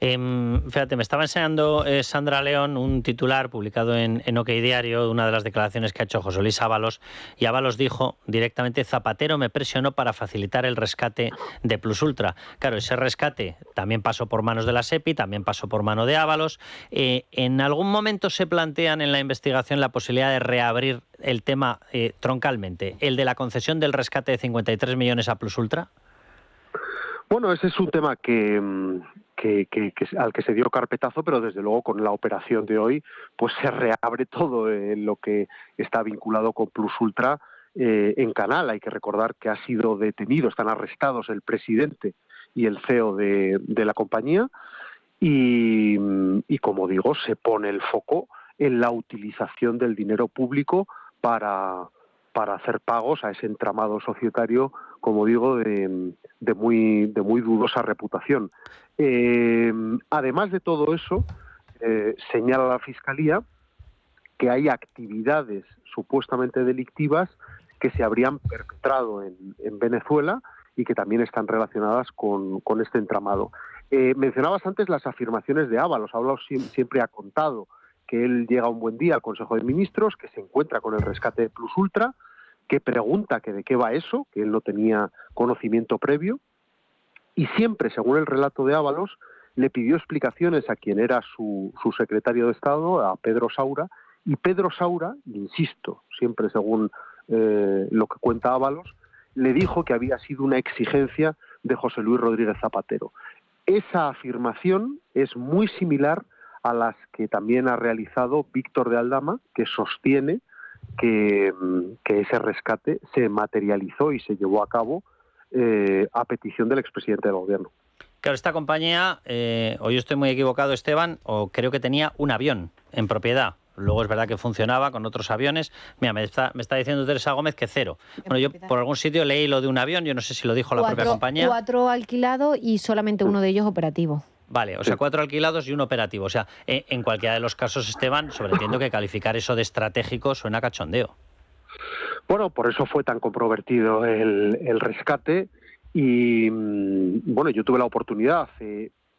Fíjate, me estaba enseñando Sandra León un titular publicado en OK Diario de una de las declaraciones que ha hecho José Luis Ábalos, y Ábalos dijo directamente: Zapatero me presionó para facilitar el rescate de Plus Ultra. Claro, ese rescate también pasó por manos de la SEPI, también pasó por mano de Ábalos. ¿En algún momento se plantean en la investigación la posibilidad de reabrir el tema troncalmente, el de la concesión del rescate de 53 millones a Plus Ultra? Bueno, ese es un tema al que se dio carpetazo, pero desde luego con la operación de hoy pues se reabre todo lo que está vinculado con Plus Ultra en Canal. Hay que recordar que ha sido detenido, están arrestados el presidente y el CEO de la compañía y como digo, se pone el foco en la utilización del dinero público para hacer pagos a ese entramado societario, como digo, de muy dudosa reputación. Además de todo eso, señala la Fiscalía que hay actividades supuestamente delictivas que se habrían perpetrado en Venezuela y que también están relacionadas con este entramado. Mencionabas antes las afirmaciones de Ábalos. Ábalos siempre ha contado que él llega un buen día al Consejo de Ministros, que se encuentra con el rescate de Plus Ultra, que pregunta que de qué va eso, que él no tenía conocimiento previo, y siempre, según el relato de Ábalos, le pidió explicaciones a quien era su secretario de Estado, a Pedro Saura, y Pedro Saura, insisto, siempre según lo que cuenta Ábalos, le dijo que había sido una exigencia de José Luis Rodríguez Zapatero. Esa afirmación es muy similar a las que también ha realizado Víctor de Aldama, que sostiene que ese rescate se materializó y se llevó a cabo a petición del expresidente del gobierno. Claro, esta compañía, o yo estoy muy equivocado, Esteban, o creo que tenía un avión en propiedad. Luego es verdad que funcionaba con otros aviones. Mira, me está diciendo Teresa Gómez que 0. Bueno, yo por algún sitio leí lo de un avión, yo no sé si lo dijo la propia compañía. 4 alquilados y solamente uno de ellos operativo. Vale, o sea, 4 alquilados y 1 operativo. O sea, en cualquiera de los casos, Esteban, sobreentiendo que calificar eso de estratégico suena cachondeo. Bueno, por eso fue tan controvertido el rescate y, bueno, yo tuve la oportunidad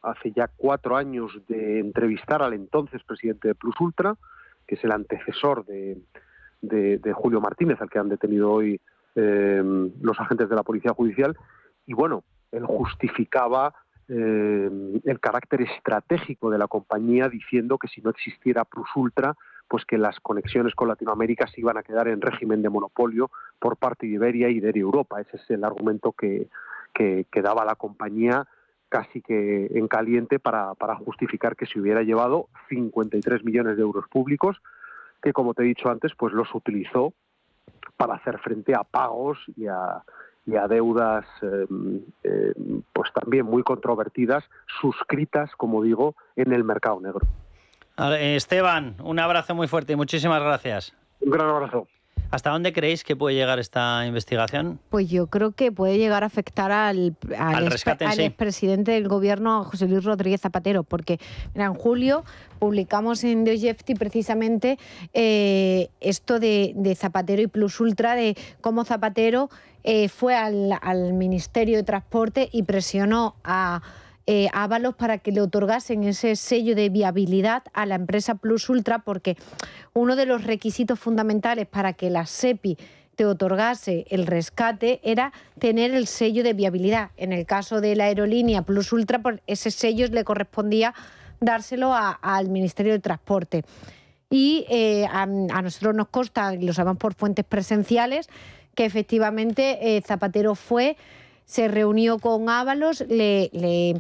hace ya 4 años de entrevistar al entonces presidente de Plus Ultra, que es el antecesor de Julio Martínez, al que han detenido hoy los agentes de la Policía Judicial, y bueno, él justificaba el carácter estratégico de la compañía diciendo que si no existiera Plus Ultra, pues que las conexiones con Latinoamérica se iban a quedar en régimen de monopolio por parte de Iberia y de Europa. Ese es el argumento que daba la compañía casi que en caliente para justificar que se hubiera llevado 53 millones de euros públicos, que como te he dicho antes, pues los utilizó para hacer frente a pagos y a deudas pues también muy controvertidas, suscritas, como digo, en el mercado negro. Esteban, un abrazo muy fuerte y muchísimas gracias. Un gran abrazo. ¿Hasta dónde creéis que puede llegar esta investigación? Pues yo creo que puede llegar a afectar al expresidente del gobierno, a José Luis Rodríguez Zapatero, porque mira, en julio publicamos en The Objective precisamente esto de Zapatero y Plus Ultra, de cómo Zapatero fue al Ministerio de Transporte y presionó a Ábalos para que le otorgasen ese sello de viabilidad a la empresa Plus Ultra, porque uno de los requisitos fundamentales para que la SEPI te otorgase el rescate era tener el sello de viabilidad. En el caso de la aerolínea Plus Ultra, pues ese sello le correspondía dárselo al Ministerio de Transporte. y a nosotros nos consta, y lo sabemos por fuentes presenciales, que efectivamente Zapatero se reunió con Ábalos, le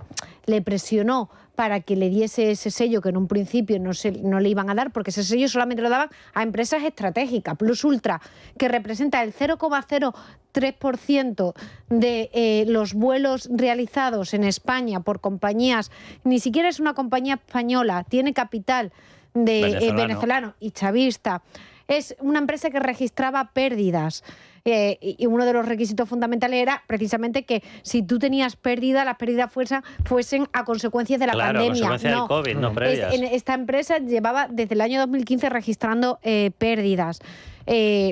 presionó para que le diese ese sello que en un principio no le iban a dar, porque ese sello solamente lo daban a empresas estratégicas. Plus Ultra, que representa el 0,03% de los vuelos realizados en España por compañías, ni siquiera es una compañía española, tiene capital de venezolano y chavista. Es una empresa que registraba pérdidas. Y uno de los requisitos fundamentales era precisamente que si tú tenías pérdida, las pérdidas fuesen a consecuencias de la pandemia. A consecuencia del COVID, no previas. Esta empresa llevaba desde el año 2015 registrando pérdidas.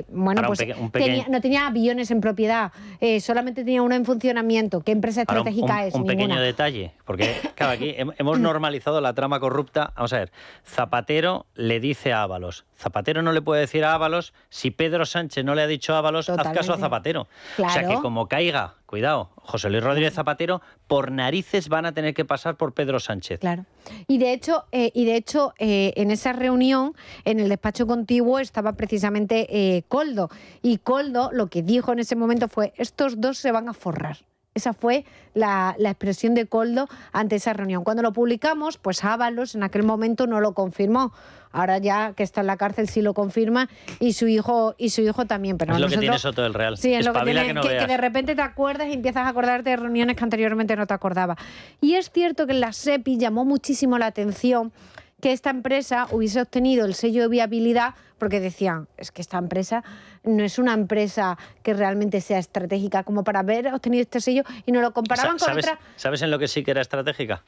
Bueno, pues no tenía aviones en propiedad, solamente tenía uno en funcionamiento. ¿Qué empresa estratégica es? Un pequeño detalle, porque claro, aquí hemos normalizado la trama corrupta. Vamos a ver, Zapatero le dice a Ábalos. Zapatero no le puede decir a Ábalos, si Pedro Sánchez no le ha dicho a Ábalos, haz caso a Zapatero. Claro. O sea, que como caiga, cuidado, José Luis Rodríguez Zapatero, por narices van a tener que pasar por Pedro Sánchez. Claro. Y de hecho en esa reunión, en el despacho contiguo, estaba precisamente Koldo. Y Koldo lo que dijo en ese momento fue, estos dos se van a forrar. Esa fue la expresión de Koldo ante esa reunión. Cuando lo publicamos, pues Ábalos en aquel momento no lo confirmó. Ahora ya que está en la cárcel sí lo confirma y su hijo también. Pero es lo que tiene Soto del Real. Sí, es lo que tiene, que de repente te acuerdas y empiezas a acordarte de reuniones que anteriormente no te acordabas. Y es cierto que en la SEPI llamó muchísimo la atención que esta empresa hubiese obtenido el sello de viabilidad, porque decían, es que esta empresa no es una empresa que realmente sea estratégica como para haber obtenido este sello, y nos lo comparaban con otra... ¿Sabes en lo que sí que era estratégica?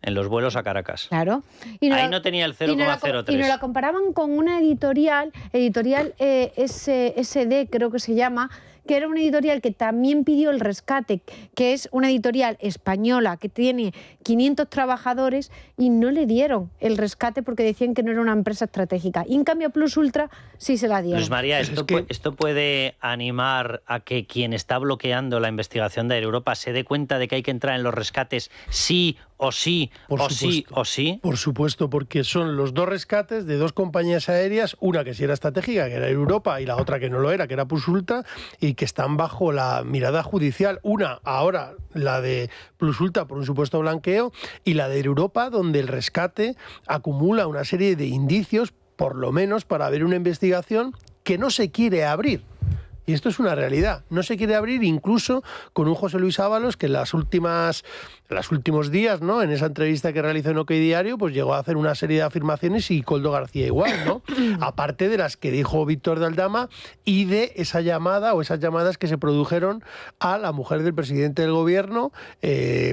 En los vuelos a Caracas. Claro. Ahí no tenía el 0,03. Y nos la comparaban con una editorial SD, creo que se llama, que era una editorial que también pidió el rescate, que es una editorial española que tiene 500 trabajadores y no le dieron el rescate porque decían que no era una empresa estratégica. Y en cambio Plus Ultra sí se la dieron. Luis María, ¿esto puede animar a que quien está bloqueando la investigación de Air Europa se dé cuenta de que hay que entrar en los rescates sí o sí, sí o sí? Por supuesto, porque son los dos rescates de dos compañías aéreas, una que sí era estratégica, que era Air Europa, y la otra que no lo era, que era Plus Ultra, y que están bajo la mirada judicial. Una, ahora, la de Plus Ultra por un supuesto blanqueo, y la de Air Europa, donde el rescate acumula una serie de indicios, por lo menos para ver una investigación que no se quiere abrir. Y esto es una realidad. No se quiere abrir incluso con un José Luis Ábalos que en los últimos días, ¿no?, en esa entrevista que realizó en OK Diario, pues llegó a hacer una serie de afirmaciones, y Koldo García igual, ¿no? Aparte de las que dijo Víctor de Aldama y de esa llamada o esas llamadas que se produjeron a la mujer del presidente del gobierno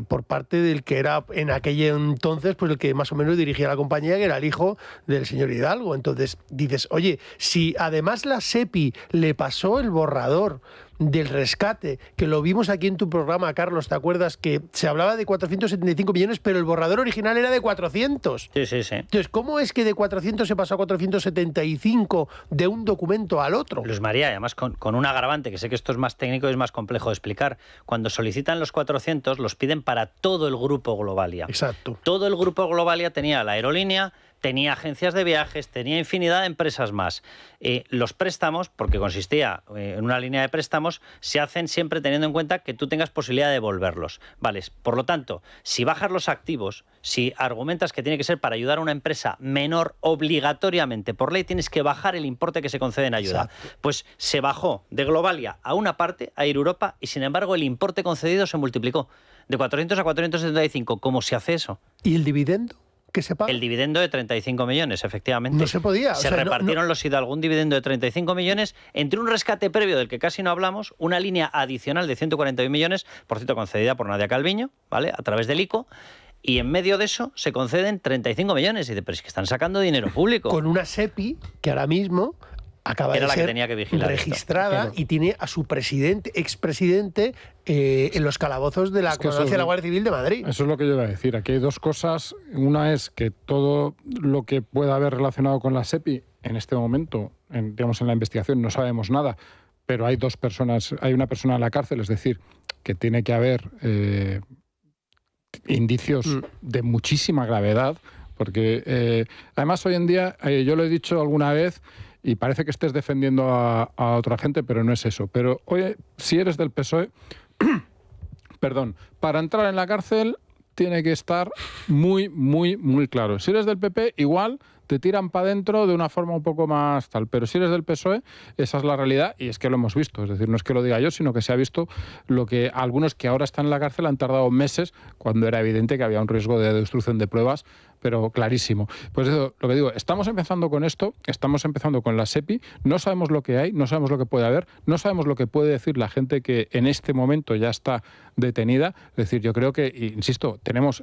por parte del que era en aquel entonces pues el que más o menos dirigía la compañía, que era el hijo del señor Hidalgo. Entonces dices, oye, si además la SEPI le pasó el borrador del rescate, que lo vimos aquí en tu programa, Carlos, ¿te acuerdas? Que se hablaba de 475 millones, pero el borrador original era de 400. Sí, sí, sí. Entonces, ¿cómo es que de 400 se pasó a 475 de un documento al otro? Luis María, además con un agravante, que sé que esto es más técnico y es más complejo de explicar. Cuando solicitan los 400, los piden para todo el grupo Globalia. Exacto. Todo el grupo Globalia tenía la aerolínea, tenía agencias de viajes, tenía infinidad de empresas más. Los préstamos, porque consistía en una línea de préstamos, se hacen siempre teniendo en cuenta que tú tengas posibilidad de devolverlos. Vale, por lo tanto, si bajas los activos, si argumentas que tiene que ser para ayudar a una empresa menor, obligatoriamente, por ley, tienes que bajar el importe que se concede en ayuda. Exacto. Pues se bajó de Globalia a una parte, a Air Europa, y sin embargo el importe concedido se multiplicó de 400 a 475. ¿Cómo se hace eso? ¿Y el dividendo que se paga? El dividendo de 35 millones, efectivamente. No se podía. Se repartieron los Hidalgo un dividendo de 35 millones entre un rescate previo del que casi no hablamos, una línea adicional de 141 millones, por cierto, concedida por Nadia Calviño, ¿vale?, a través del ICO. Y en medio de eso se conceden 35 millones. Y dice, pero es que están sacando dinero público. Con una SEPI que ahora mismo acaba de ser registrada esto. Y tiene a su expresidente en los calabozos de la Comandancia de la Guardia Civil de Madrid. Eso es lo que yo iba a decir. Aquí hay dos cosas. Una es que todo lo que pueda haber relacionado con la SEPI en este momento, digamos en la investigación, no sabemos nada, pero hay dos personas, hay una persona en la cárcel, es decir, que tiene que haber indicios de muchísima gravedad, porque además hoy en día, yo lo he dicho alguna vez, y parece que estés defendiendo a otra gente, pero no es eso. Pero oye, si eres del PSOE, perdón, para entrar en la cárcel tiene que estar muy, muy, muy claro. Si eres del PP, igual te tiran para adentro de una forma un poco más tal. Pero si eres del PSOE, esa es la realidad y es que lo hemos visto. Es decir, no es que lo diga yo, sino que se ha visto lo que algunos que ahora están en la cárcel han tardado meses cuando era evidente que había un riesgo de destrucción de pruebas, pero clarísimo. Pues eso, lo que digo, estamos empezando con esto, estamos empezando con la SEPI, no sabemos lo que hay, no sabemos lo que puede haber, no sabemos lo que puede decir la gente que en este momento ya está detenida. Es decir, yo creo que, insisto,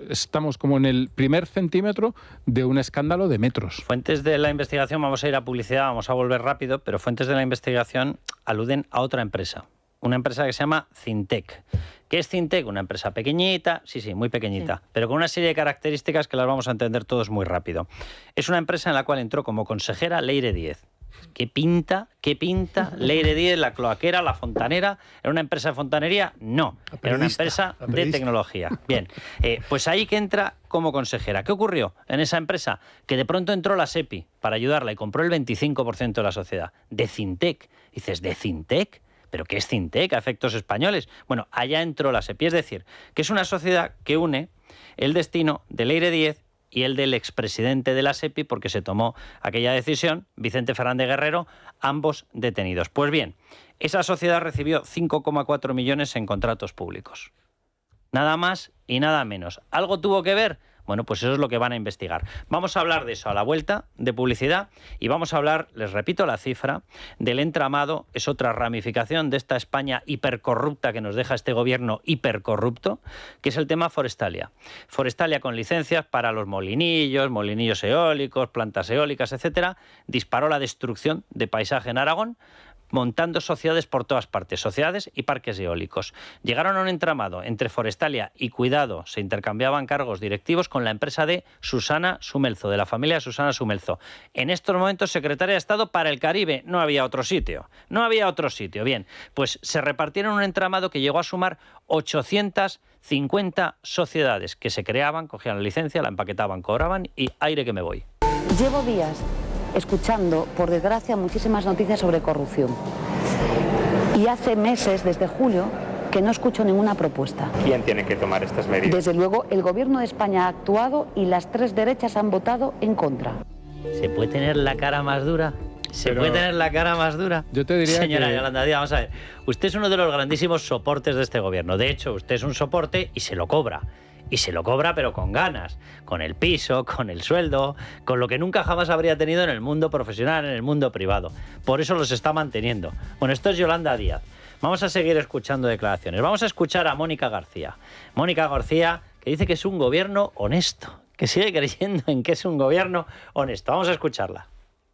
estamos como en el primer centímetro de un escándalo de metros. Fuentes de la investigación, vamos a ir a publicidad, vamos a volver rápido, pero fuentes de la investigación aluden a otra empresa. Una empresa que se llama Cintec. ¿Qué es Cintec? Una empresa pequeñita, sí, muy pequeñita, pero con una serie de características que las vamos a entender todos muy rápido. Es una empresa en la cual entró como consejera Leire Díez. ¿Qué pinta Leire Díez, la cloaquera, la fontanera? ¿Era una empresa de fontanería? No, era una empresa de tecnología. Bien, pues ahí que entra como consejera. ¿Qué ocurrió en esa empresa? Que de pronto entró la SEPI para ayudarla y compró el 25% de la sociedad. De Cintec. Dices, ¿de Cintec? ¿Pero qué es Cintec a efectos españoles? Bueno, allá entró la SEPI. Es decir, que es una sociedad que une el destino de Leire Díez y el del expresidente de la SEPI, porque se tomó aquella decisión, Vicente Fernández Guerrero, ambos detenidos. Pues bien, esa sociedad recibió 5,4 millones en contratos públicos. Nada más y nada menos. ¿Algo tuvo que ver? Bueno, pues eso es lo que van a investigar. Vamos a hablar de eso a la vuelta de publicidad y vamos a hablar, les repito la cifra, del entramado. Es otra ramificación de esta España hipercorrupta que nos deja este gobierno hipercorrupto, que es el tema Forestalia. Forestalia con licencias para los molinillos eólicos, plantas eólicas, etcétera, disparó la destrucción de paisaje en Aragón, montando sociedades por todas partes, sociedades y parques eólicos. Llegaron a un entramado entre Forestalia y Cuidado, se intercambiaban cargos directivos con la empresa de Susana Sumelzo, de la familia Susana Sumelzo. En estos momentos secretaria de Estado para el Caribe, no había otro sitio. Bien, pues se repartieron un entramado que llegó a sumar 850 sociedades que se creaban, cogían la licencia, la empaquetaban, cobraban y aire que me voy. Llevo días escuchando, por desgracia, muchísimas noticias sobre corrupción. Y hace meses, desde julio, que no escucho ninguna propuesta. ¿Quién tiene que tomar estas medidas? Desde luego, el gobierno de España ha actuado y las tres derechas han votado en contra. ¿Se puede tener la cara más dura? Yo te diría Señora que... Yolanda Díaz, vamos a ver. Usted es uno de los grandísimos soportes de este gobierno. De hecho, usted es un soporte y se lo cobra. Y se lo cobra pero con ganas, con el piso, con el sueldo, con lo que nunca jamás habría tenido en el mundo profesional, en el mundo privado. Por eso los está manteniendo. Bueno, esto es Yolanda Díaz. Vamos a seguir escuchando declaraciones. Vamos a escuchar a Mónica García. Mónica García, que dice que es un gobierno honesto, que sigue creyendo en que es un gobierno honesto. Vamos a escucharla.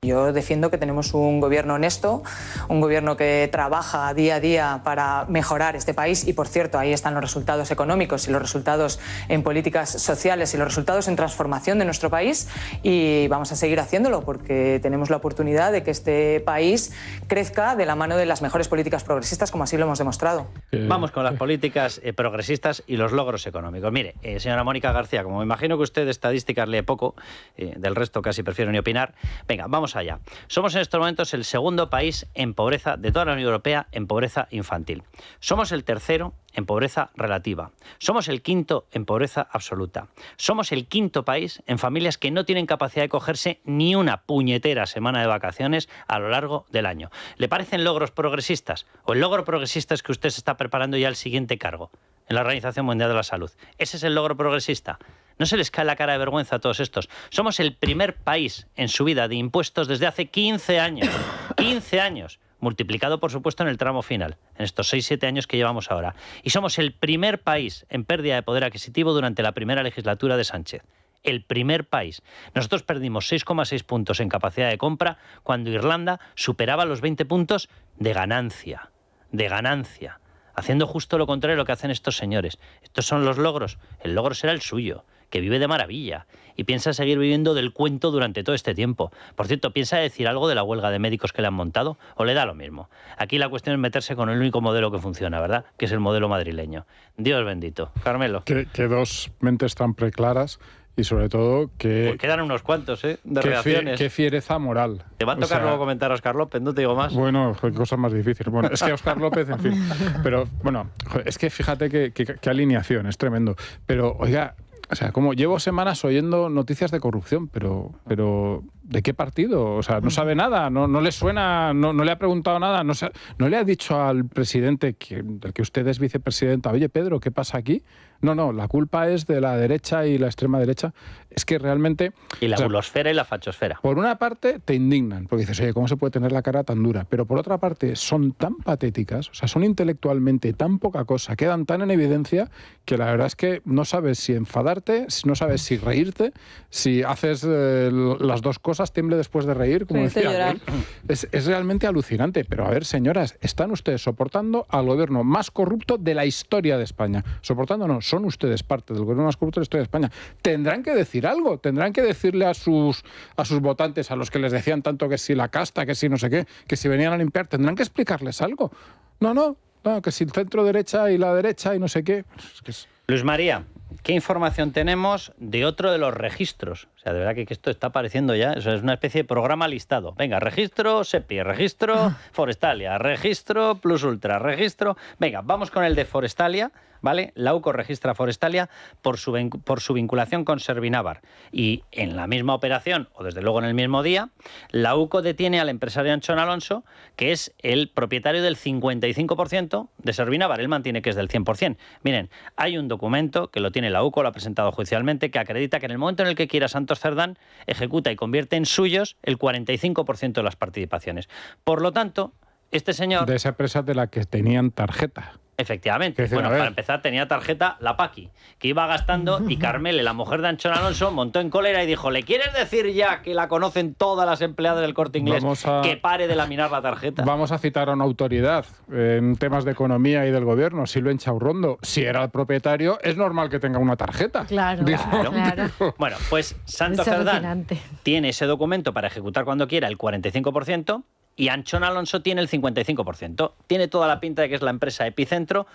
Yo defiendo que tenemos un gobierno honesto, un gobierno que trabaja día a día para mejorar este país y, por cierto, ahí están los resultados económicos y los resultados en políticas sociales y los resultados en transformación de nuestro país y vamos a seguir haciéndolo porque tenemos la oportunidad de que este país crezca de la mano de las mejores políticas progresistas como así lo hemos demostrado. Vamos con las políticas progresistas y los logros económicos. Mire, señora Mónica García, como me imagino que usted de estadísticas lee poco, del resto casi prefiero ni opinar, venga, vamos allá. Somos en estos momentos el segundo país en pobreza de toda la Unión Europea en pobreza infantil. Somos el tercero en pobreza relativa. Somos el quinto en pobreza absoluta. Somos el quinto país en familias que no tienen capacidad de cogerse ni una puñetera semana de vacaciones a lo largo del año. ¿Le parecen logros progresistas? ¿O el logro progresista es que usted se está preparando ya el siguiente cargo en la Organización Mundial de la Salud? ¿Ese es el logro progresista? ¿No se les cae la cara de vergüenza a todos estos? Somos el primer país en subida de impuestos desde hace 15 años. 15 años. Multiplicado, por supuesto, en el tramo final, en estos 6-7 años que llevamos ahora. Y somos el primer país en pérdida de poder adquisitivo durante la primera legislatura de Sánchez. El primer país. Nosotros perdimos 6,6 puntos en capacidad de compra cuando Irlanda superaba los 20 puntos de ganancia. Haciendo justo lo contrario de lo que hacen estos señores. Estos son los logros. El logro será el suyo, que vive de maravilla y piensa seguir viviendo del cuento durante todo este tiempo. Por cierto, ¿piensa decir algo de la huelga de médicos que le han montado o le da lo mismo? Aquí la cuestión es meterse con el único modelo que funciona, ¿verdad? Que es el modelo madrileño. Dios bendito. Carmelo. Que dos mentes tan preclaras y sobre todo que... Pues quedan unos cuantos, de reacciones. Qué fiereza moral. Te va a tocar luego comentar a Óscar López, no te digo más. Bueno, qué cosa más difícil. Bueno, es que Óscar López, en fin. Pero bueno, es que fíjate qué alineación, es tremendo. Pero, oiga, o sea, como llevo semanas oyendo noticias de corrupción, pero ¿de qué partido? O sea, no sabe nada, no le suena, no le ha preguntado nada, no le ha dicho al presidente, del que usted es vicepresidenta, oye, Pedro, ¿qué pasa aquí? No, la culpa es de la derecha y la extrema derecha. Es que realmente... Y la bulosfera y la fachosfera. Por una parte te indignan, porque dices, oye, ¿cómo se puede tener la cara tan dura? Pero por otra parte son tan patéticas, o sea, son intelectualmente tan poca cosa, quedan tan en evidencia, que la verdad es que no sabes si enfadarte, no sabes si reírte, si haces las dos cosas, tiemble después de reír, como decía. Es realmente alucinante. Pero a ver, señoras, están ustedes soportando al gobierno más corrupto de la historia de España. Soportando no, son ustedes parte del gobierno más corrupto de la historia de España. Tendrán que decir algo, tendrán que decirle a sus votantes, a los que les decían tanto que si la casta, que si no sé qué, que si venían a limpiar, tendrán que explicarles algo. No, que si el centro derecha y la derecha y no sé qué. Luis María, ¿qué información tenemos de otro de los registros? O sea, de verdad que esto está apareciendo ya, es una especie de programa listado. Venga, registro SEPI, registro Forestalia, registro Plus Ultra, registro... Venga, vamos con el de Forestalia, ¿vale? La UCO registra Forestalia por su vinculación con Servinavar. Y en la misma operación, o desde luego en el mismo día, la UCO detiene al empresario Anchón Alonso, que es el propietario del 55% de Servinavar. Él mantiene que es del 100%. Miren, hay un documento que lo tiene la UCO, lo ha presentado judicialmente, que acredita que en el momento en el que quiera Santos Cerdán, ejecuta y convierte en suyos el 45% de las participaciones. Por lo tanto, este señor... De esa empresa de la que tenían tarjeta. Efectivamente. Bueno, para empezar tenía tarjeta la Paqui, que iba gastando, y Carmele, la mujer de Anchón Alonso, montó en cólera y dijo, ¿le quieres decir ya que la conocen todas las empleadas del Corte Inglés que pare de laminar la tarjeta? Vamos a citar a una autoridad en temas de economía y del gobierno, Silvia Inchaurrondo. Si era el propietario, es normal que tenga una tarjeta. Claro. Bueno, pues Santos Cerdán tiene ese documento para ejecutar cuando quiera el 45%, y Anchón Alonso tiene el 55%. Tiene toda la pinta de que es la empresa Epicentro,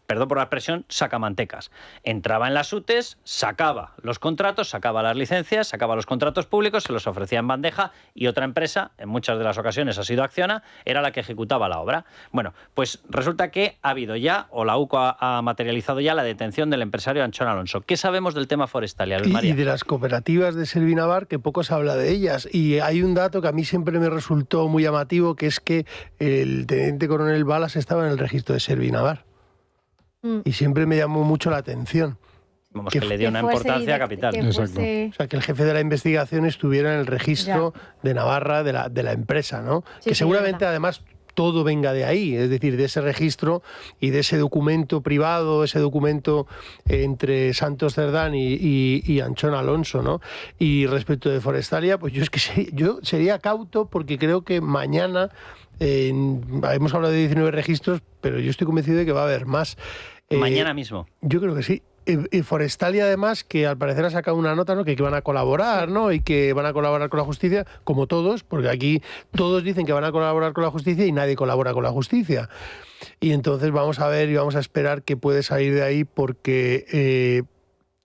perdón por la expresión, sacamantecas. Entraba en las UTEs, sacaba los contratos, sacaba las licencias, sacaba los contratos públicos, se los ofrecía en bandeja, y otra empresa, en muchas de las ocasiones ha sido Acciona, era la que ejecutaba la obra. Bueno, pues resulta que ha habido ya, o la UCO ha materializado ya la detención del empresario Anchón Alonso. ¿Qué sabemos del tema Forestalia, Luis María? Y de las cooperativas de Servinavar, que poco se habla de ellas. Y hay un dato que a mí siempre me resultó muy llamativo, que es que el teniente coronel Balas estaba en el registro de Servinavar. Y siempre me llamó mucho la atención. Vamos, que le dio una importancia capital. Exacto. O sea, que el jefe de la investigación estuviera en el registro de Navarra de la empresa, ¿no? Sí, que seguramente además todo venga de ahí, es decir, de ese registro y de ese documento privado, ese documento entre Santos Cerdán y Anchón Alonso, ¿no? Y respecto de Forestalia, pues yo sería cauto, porque creo que mañana hemos hablado de 19 registros, pero yo estoy convencido de que va a haber más. Mañana mismo. Yo creo que sí. Y Forestalia, además, que al parecer ha sacado una nota, ¿no? Que van a colaborar, ¿no? Y que van a colaborar con la justicia, como todos, porque aquí todos dicen que van a colaborar con la justicia y nadie colabora con la justicia. Y entonces vamos a ver y vamos a esperar qué puede salir de ahí, porque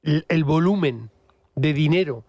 el volumen de dinero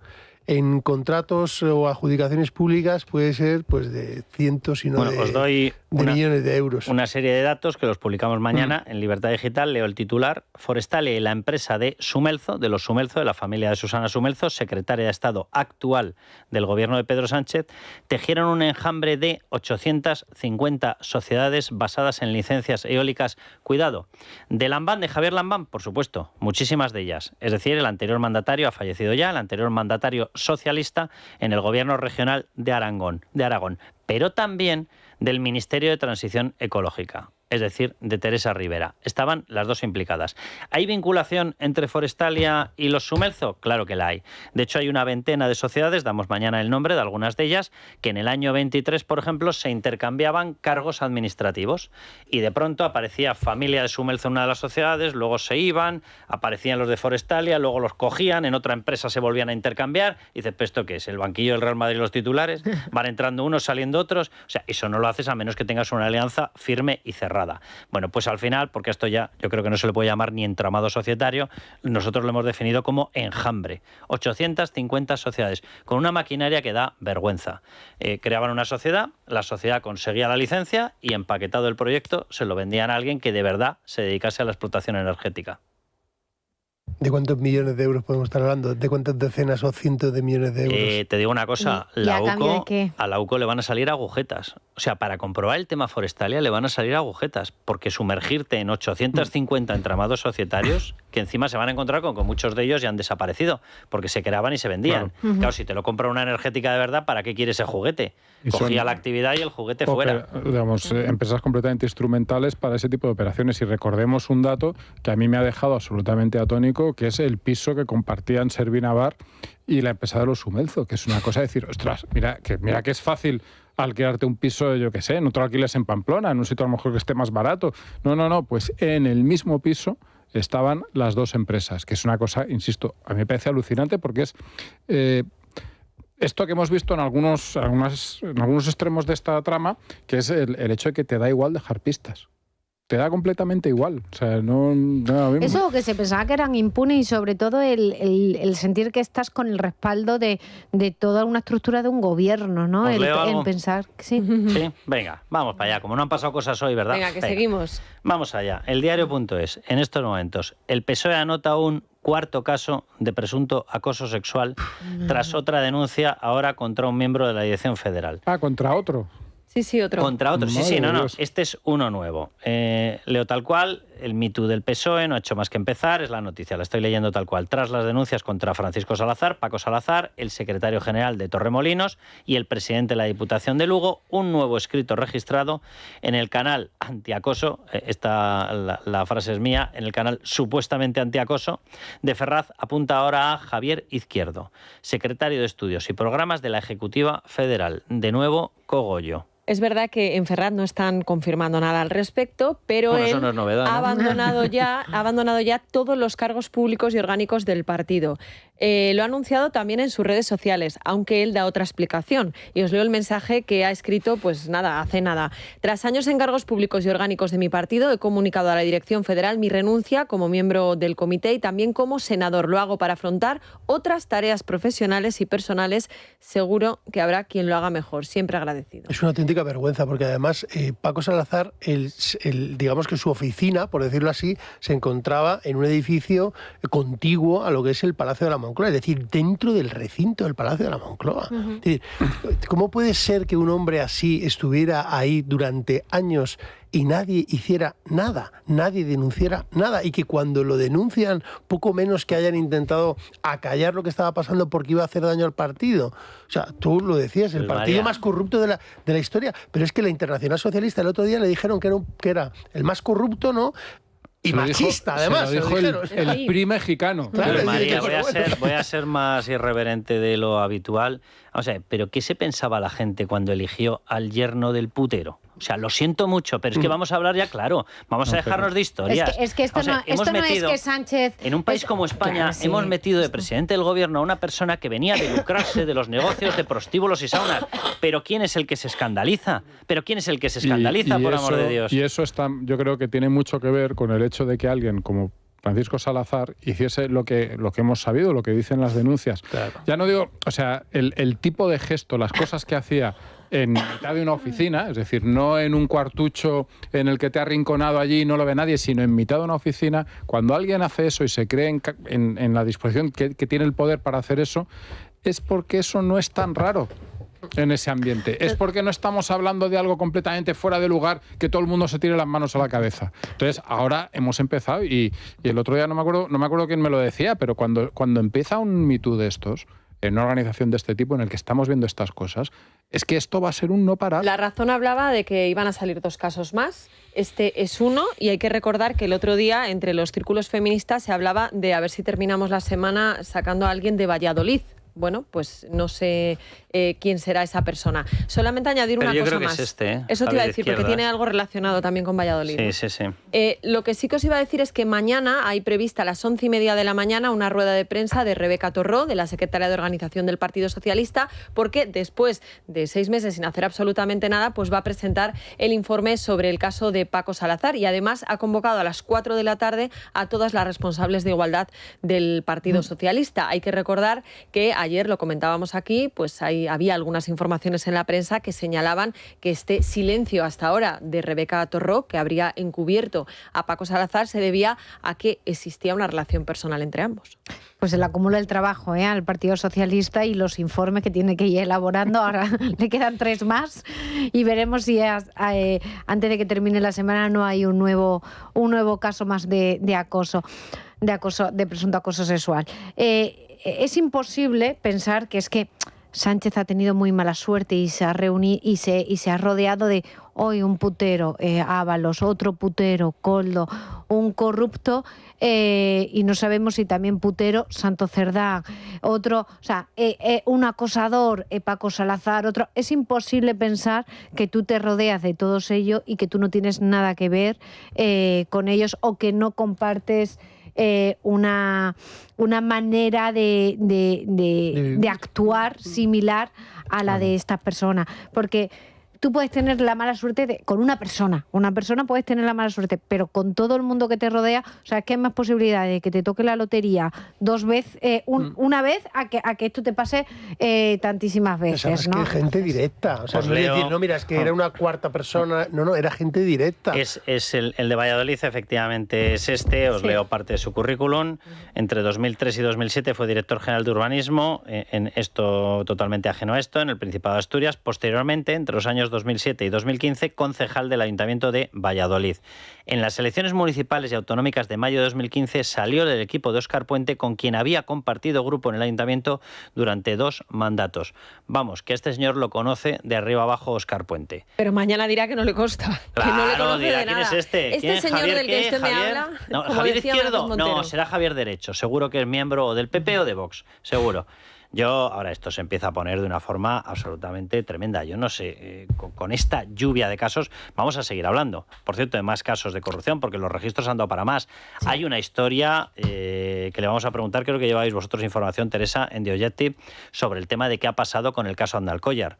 en contratos o adjudicaciones públicas puede ser pues de cientos y no os doy millones de euros. Una serie de datos que los publicamos mañana en Libertad Digital. Leo el titular. Forestalia y la empresa de Sumelzo, de los Sumelzo, de la familia de Susana Sumelzo, secretaria de Estado actual del gobierno de Pedro Sánchez, tejieron un enjambre de 850 sociedades basadas en licencias eólicas. Cuidado, de Lambán, de Javier Lambán, por supuesto, muchísimas de ellas. Es decir, el anterior mandatario ha fallecido ya, el anterior mandatario socialista en el gobierno regional de Aragón, pero también del Ministerio de Transición Ecológica, es decir, de Teresa Rivera. Estaban las dos implicadas. ¿Hay vinculación entre Forestalia y los Sumelzo? Claro que la hay. De hecho, hay una veintena de sociedades, damos mañana el nombre de algunas de ellas, que en el año 23, por ejemplo, se intercambiaban cargos administrativos. Y de pronto aparecía familia de Sumelzo en una de las sociedades, luego se iban, aparecían los de Forestalia, luego los cogían, en otra empresa se volvían a intercambiar. Y dices, ¿pero esto qué es? ¿El banquillo del Real Madrid y los titulares? Van entrando unos, saliendo otros. O sea, eso no lo haces a menos que tengas una alianza firme y cerrada. burrada. Bueno, pues al final, porque esto ya yo creo que no se le puede llamar ni entramado societario, nosotros lo hemos definido como enjambre. 850 sociedades, con una maquinaria que da vergüenza. Creaban una sociedad, la sociedad conseguía la licencia y empaquetado el proyecto se lo vendían a alguien que de verdad se dedicase a la explotación energética. ¿De cuántos millones de euros podemos estar hablando? ¿De cuántas decenas o cientos de millones de euros? Te digo una cosa, ¿Y a cambio de qué? a la UCO le van a salir agujetas. O sea, para comprobar el tema Forestalia le van a salir agujetas, porque sumergirte en 850 entramados societarios, que encima se van a encontrar con que muchos de ellos ya han desaparecido, porque se creaban y se vendían. Claro, si te lo compra una energética de verdad, ¿para qué quieres ese juguete? Cogía la actividad y el juguete fuera. Digamos, empresas completamente instrumentales para ese tipo de operaciones. Y recordemos un dato que a mí me ha dejado absolutamente atónico, que es el piso que compartían Servina Bar y la empresa de los Sumelzo, que es una cosa de decir, ostras, mira que es fácil alquilarte un piso, yo qué sé, en otro alquiles en Pamplona, en un sitio a lo mejor que esté más barato. No, pues en el mismo piso estaban las dos empresas, que es una cosa, insisto, a mí me parece alucinante porque es... esto que hemos visto en algunos extremos de esta trama, que es el hecho de que te da igual dejar pistas. Te da completamente igual. O sea, Eso que se pensaba que eran impunes y sobre todo el sentir que estás con el respaldo de toda una estructura de un gobierno, ¿no? El pensar que sí. Sí, venga, vamos para allá. Como no han pasado cosas hoy, ¿verdad? Venga, seguimos. Vamos allá. El diario.es, en estos momentos, el PSOE anota un cuarto caso de presunto acoso sexual tras otra denuncia ahora contra un miembro de la Dirección Federal. ¿Contra otro? Sí, otro. Contra otro, sí, no. Este es uno nuevo. Leo tal cual, el Me Too del PSOE no ha hecho más que empezar, es la noticia, la estoy leyendo tal cual. Tras las denuncias contra Francisco Salazar, Paco Salazar, el secretario general de Torremolinos y el presidente de la Diputación de Lugo, un nuevo escrito registrado en el canal antiacoso, la frase es mía, en el canal supuestamente antiacoso, de Ferraz apunta ahora a Javier Izquierdo, secretario de Estudios y Programas de la Ejecutiva Federal. De nuevo, cogollo. Es verdad que en Ferraz no están confirmando nada al respecto, pero él no es novedad, ha abandonado ya todos los cargos públicos y orgánicos del partido. Lo ha anunciado también en sus redes sociales, aunque él da otra explicación. Y os leo el mensaje que ha escrito, hace nada. Tras años en cargos públicos y orgánicos de mi partido, he comunicado a la Dirección Federal mi renuncia como miembro del comité y también como senador. Lo hago para afrontar otras tareas profesionales y personales. Seguro que habrá quien lo haga mejor. Siempre agradecido. Es una auténtica vergüenza, porque además Paco Salazar, digamos que su oficina, por decirlo así, se encontraba en un edificio contiguo a lo que es el Palacio de la Moncloa, es decir, dentro del recinto del Palacio de la Moncloa. Es decir, ¿cómo puede ser que un hombre así estuviera ahí durante años y nadie hiciera nada, nadie denunciara nada, y que cuando lo denuncian, poco menos que hayan intentado acallar lo que estaba pasando porque iba a hacer daño al partido? O sea, tú lo decías, el partido más corrupto de la historia, pero es que la Internacional Socialista el otro día le dijeron que era el más corrupto, ¿no? Y machista, además. Se lo dijo el PRI mexicano. Claro, María, voy a ser más irreverente de lo habitual. O sea, ¿pero qué se pensaba la gente cuando eligió al yerno del putero? O sea, lo siento mucho, pero es que vamos a hablar ya claro. Vamos a dejarnos de historias. Es que esto no es que Sánchez... En un país como España hemos metido de presidente del gobierno a una persona que venía de lucrarse de los negocios de prostíbulos y saunas. ¿Pero quién es el que se escandaliza? Por amor de Dios? Y eso yo creo que tiene mucho que ver con el hecho de que alguien como Francisco Salazar hiciese lo que hemos sabido, lo que dicen las denuncias. Claro. Ya no digo, o sea, el tipo de gesto, las cosas que hacía en mitad de una oficina, es decir, no en un cuartucho en el que te ha arrinconado allí y no lo ve nadie, sino en mitad de una oficina. Cuando alguien hace eso y se cree en la disposición que tiene el poder para hacer eso, es porque eso no es tan raro en ese ambiente. Es porque no estamos hablando de algo completamente fuera de lugar, que todo el mundo se tire las manos a la cabeza. Entonces, ahora hemos empezado y el otro día no me acuerdo quién me lo decía, pero cuando empieza un Me Too de estos, en una organización de este tipo en el que estamos viendo estas cosas, es que esto va a ser un no parar. La Razón hablaba de que iban a salir 2 casos más. Este es uno, y hay que recordar que el otro día entre los círculos feministas se hablaba de a ver si terminamos la semana sacando a alguien de Valladolid, bueno, pues no sé quién será esa persona. Solamente añadir una cosa más. Que es este, Eso te iba a decir, porque tiene algo relacionado también con Valladolid. Sí. Lo que sí que os iba a decir es que mañana hay prevista a las 11:30 de la mañana una rueda de prensa de Rebeca Torró, de la secretaria de Organización del Partido Socialista, porque después de 6 meses sin hacer absolutamente nada, pues va a presentar el informe sobre el caso de Paco Salazar, y además ha convocado a las 4 de la tarde a todas las responsables de igualdad del Partido Socialista. Hay que recordar que ayer, lo comentábamos aquí, pues había algunas informaciones en la prensa que señalaban que este silencio hasta ahora de Rebeca Torró, que habría encubierto a Paco Salazar, se debía a que existía una relación personal entre ambos. Pues el acumulo del trabajo al Partido Socialista y los informes que tiene que ir elaborando. Ahora le quedan 3 más y veremos si antes de que termine la semana no hay un nuevo caso más de presunto acoso sexual. Es imposible pensar que es que Sánchez ha tenido muy mala suerte y se ha reunido y se ha rodeado de hoy un putero, Ábalos, otro putero, Koldo, un corrupto, y no sabemos si también putero, Santo Cerdán, otro, o sea, un acosador, Paco Salazar, otro. Es imposible pensar que tú te rodeas de todos ellos y que tú no tienes nada que ver con ellos, o que no compartes una manera de actuar similar a la de estas personas, porque tú puedes tener la mala suerte con una persona puedes tener la mala suerte, pero con todo el mundo que te rodea, o sea, es que hay más posibilidades de que te toque la lotería 2 veces, una vez, a que esto te pase tantísimas veces, ¿sabes? ¿no? Que gente directa, o sea, no decir, no, mira, es que era una cuarta persona, no, era gente directa. Es el de Valladolid, efectivamente, es este, os leo parte de su currículum. Entre 2003 y 2007 fue director general de urbanismo, en esto totalmente ajeno a esto, en el Principado de Asturias. Posteriormente, entre los años 2007 y 2015, concejal del Ayuntamiento de Valladolid. En las elecciones municipales y autonómicas de mayo de 2015 salió del equipo de Óscar Puente, con quien había compartido grupo en el Ayuntamiento durante 2 mandatos. Vamos, que este señor lo conoce de arriba abajo Óscar Puente. Pero mañana dirá que no le consta, claro, que no le conoce dirá, de ¿quién nada. es este? Este señor Javier, del que usted me habla, No, como Javier decía Izquierdo, Marcos Montero. no, será Javier Derecho, seguro que es miembro del PP o de Vox, seguro. Ahora esto se empieza a poner de una forma absolutamente tremenda. Yo no sé, con esta lluvia de casos vamos a seguir hablando. Por cierto, de más casos de corrupción, porque los registros han dado para más. Sí. Hay una historia que le vamos a preguntar, creo que lleváis vosotros información, Teresa, en The Objective, sobre el tema de qué ha pasado con el caso Andalcollar.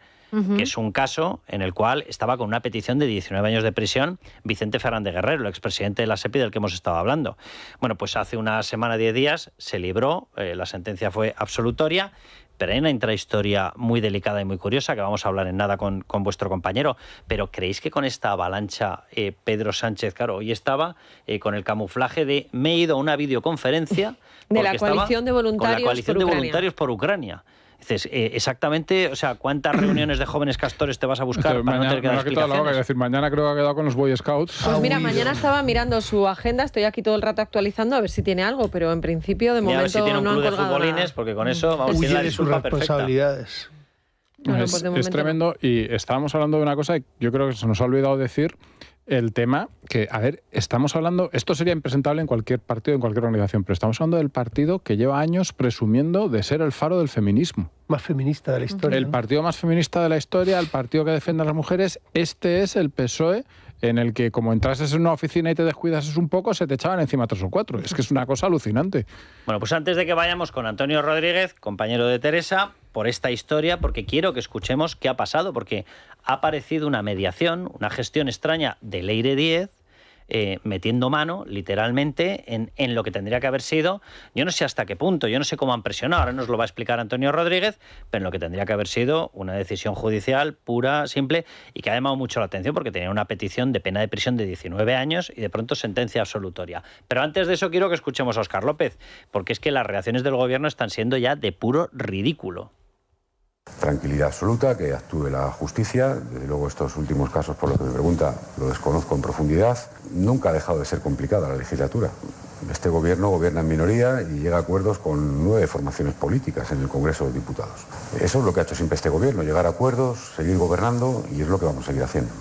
Que es un caso en el cual estaba con una petición de 19 años de prisión Vicente Fernández Guerrero, el expresidente de la SEPI del que hemos estado hablando. Bueno, pues hace una semana, 10 días, se libró, la sentencia fue absolutoria, pero hay una intrahistoria muy delicada y muy curiosa que vamos a hablar en nada con vuestro compañero. Pero ¿creéis que con esta avalancha Pedro Sánchez, claro, hoy estaba con el camuflaje de me he ido a una videoconferencia de la coalición de voluntarios por Ucrania? Dices, exactamente, o sea, ¿cuántas reuniones de jóvenes castores te vas a buscar para no tener que dar explicaciones? Decir, mañana creo que ha quedado con los Boy Scouts. Pues mira, mañana estaba mirando su agenda, estoy aquí todo el rato actualizando a ver si tiene algo, pero en principio de momento a ver si tiene un no club han de colgado futbolines, nada. Porque con eso vamos a tener la disculpa responsabilidades. Bueno, es tremendo, y estábamos hablando de una cosa que yo creo que se nos ha olvidado decir. El tema que, a ver, estamos hablando, esto sería impresentable en cualquier partido, en cualquier organización, pero estamos hablando del partido que lleva años presumiendo de ser el faro del feminismo. Más feminista de la historia. El partido más feminista de la historia, el partido que defiende a las mujeres, este es el PSOE, en el que como entrases en una oficina y te descuidases un poco, se te echaban encima 3 o 4. Es que es una cosa alucinante. Bueno, pues antes de que vayamos con Antonio Rodríguez, compañero de Teresa, por esta historia, porque quiero que escuchemos qué ha pasado, porque ha aparecido una mediación, una gestión extraña de Leire Díez, metiendo mano, literalmente, en lo que tendría que haber sido, yo no sé hasta qué punto, yo no sé cómo han presionado, ahora nos lo va a explicar Antonio Rodríguez, pero en lo que tendría que haber sido una decisión judicial pura, simple, y que ha llamado mucho la atención porque tenía una petición de pena de prisión de 19 años y de pronto sentencia absolutoria. Pero antes de eso quiero que escuchemos a Óscar López, porque es que las reacciones del gobierno están siendo ya de puro ridículo. Tranquilidad absoluta, que actúe la justicia. Desde luego estos últimos casos, por lo que me pregunta, lo desconozco en profundidad. Nunca ha dejado de ser complicada la legislatura. Este gobierno gobierna en minoría y llega a acuerdos con 9 formaciones políticas en el Congreso de Diputados. Eso es lo que ha hecho siempre este gobierno, llegar a acuerdos, seguir gobernando, y es lo que vamos a seguir haciendo.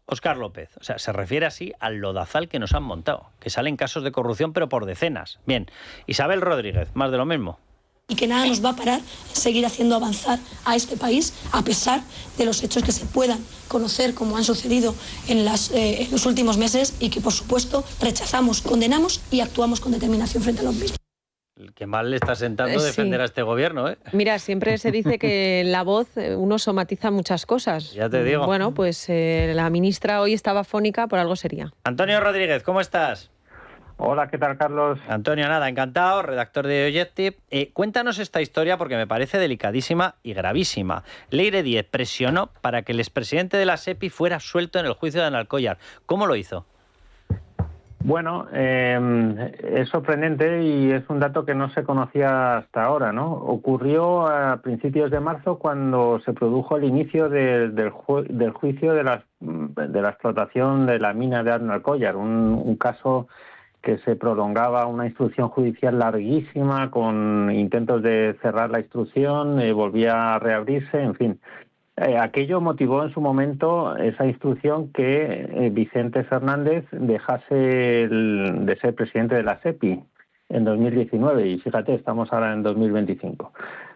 Óscar López, o sea, se refiere así al lodazal que nos han montado, que salen casos de corrupción pero por decenas. Bien, Isabel Rodríguez, más de lo mismo. y que nada nos va a parar en seguir haciendo avanzar a este país a pesar de los hechos que se puedan conocer como han sucedido en los últimos meses y que por supuesto rechazamos, condenamos y actuamos con determinación frente a los mismos. Qué mal le está sentando defender a este gobierno, ¿eh? Mira, siempre se dice que en la voz uno somatiza muchas cosas. Ya te digo. Bueno, pues la ministra hoy estaba afónica, por algo sería. Antonio Rodríguez, ¿cómo estás? Hola, ¿qué tal, Carlos? Antonio, nada, encantado, redactor de Objective. Cuéntanos esta historia porque me parece delicadísima y gravísima. Leire Díez presionó para que el expresidente de la SEPI fuera suelto en el juicio de Analcollar. ¿Cómo lo hizo? Bueno, es sorprendente y es un dato que no se conocía hasta ahora, ¿no? Ocurrió a principios de marzo cuando se produjo el inicio del juicio de la explotación de la mina de Analcollar, un caso que se prolongaba, una instrucción judicial larguísima con intentos de cerrar la instrucción, volvía a reabrirse, en fin. Aquello motivó en su momento esa instrucción que Vicente Fernández dejase de ser presidente de la SEPI en 2019 y fíjate, estamos ahora en 2025.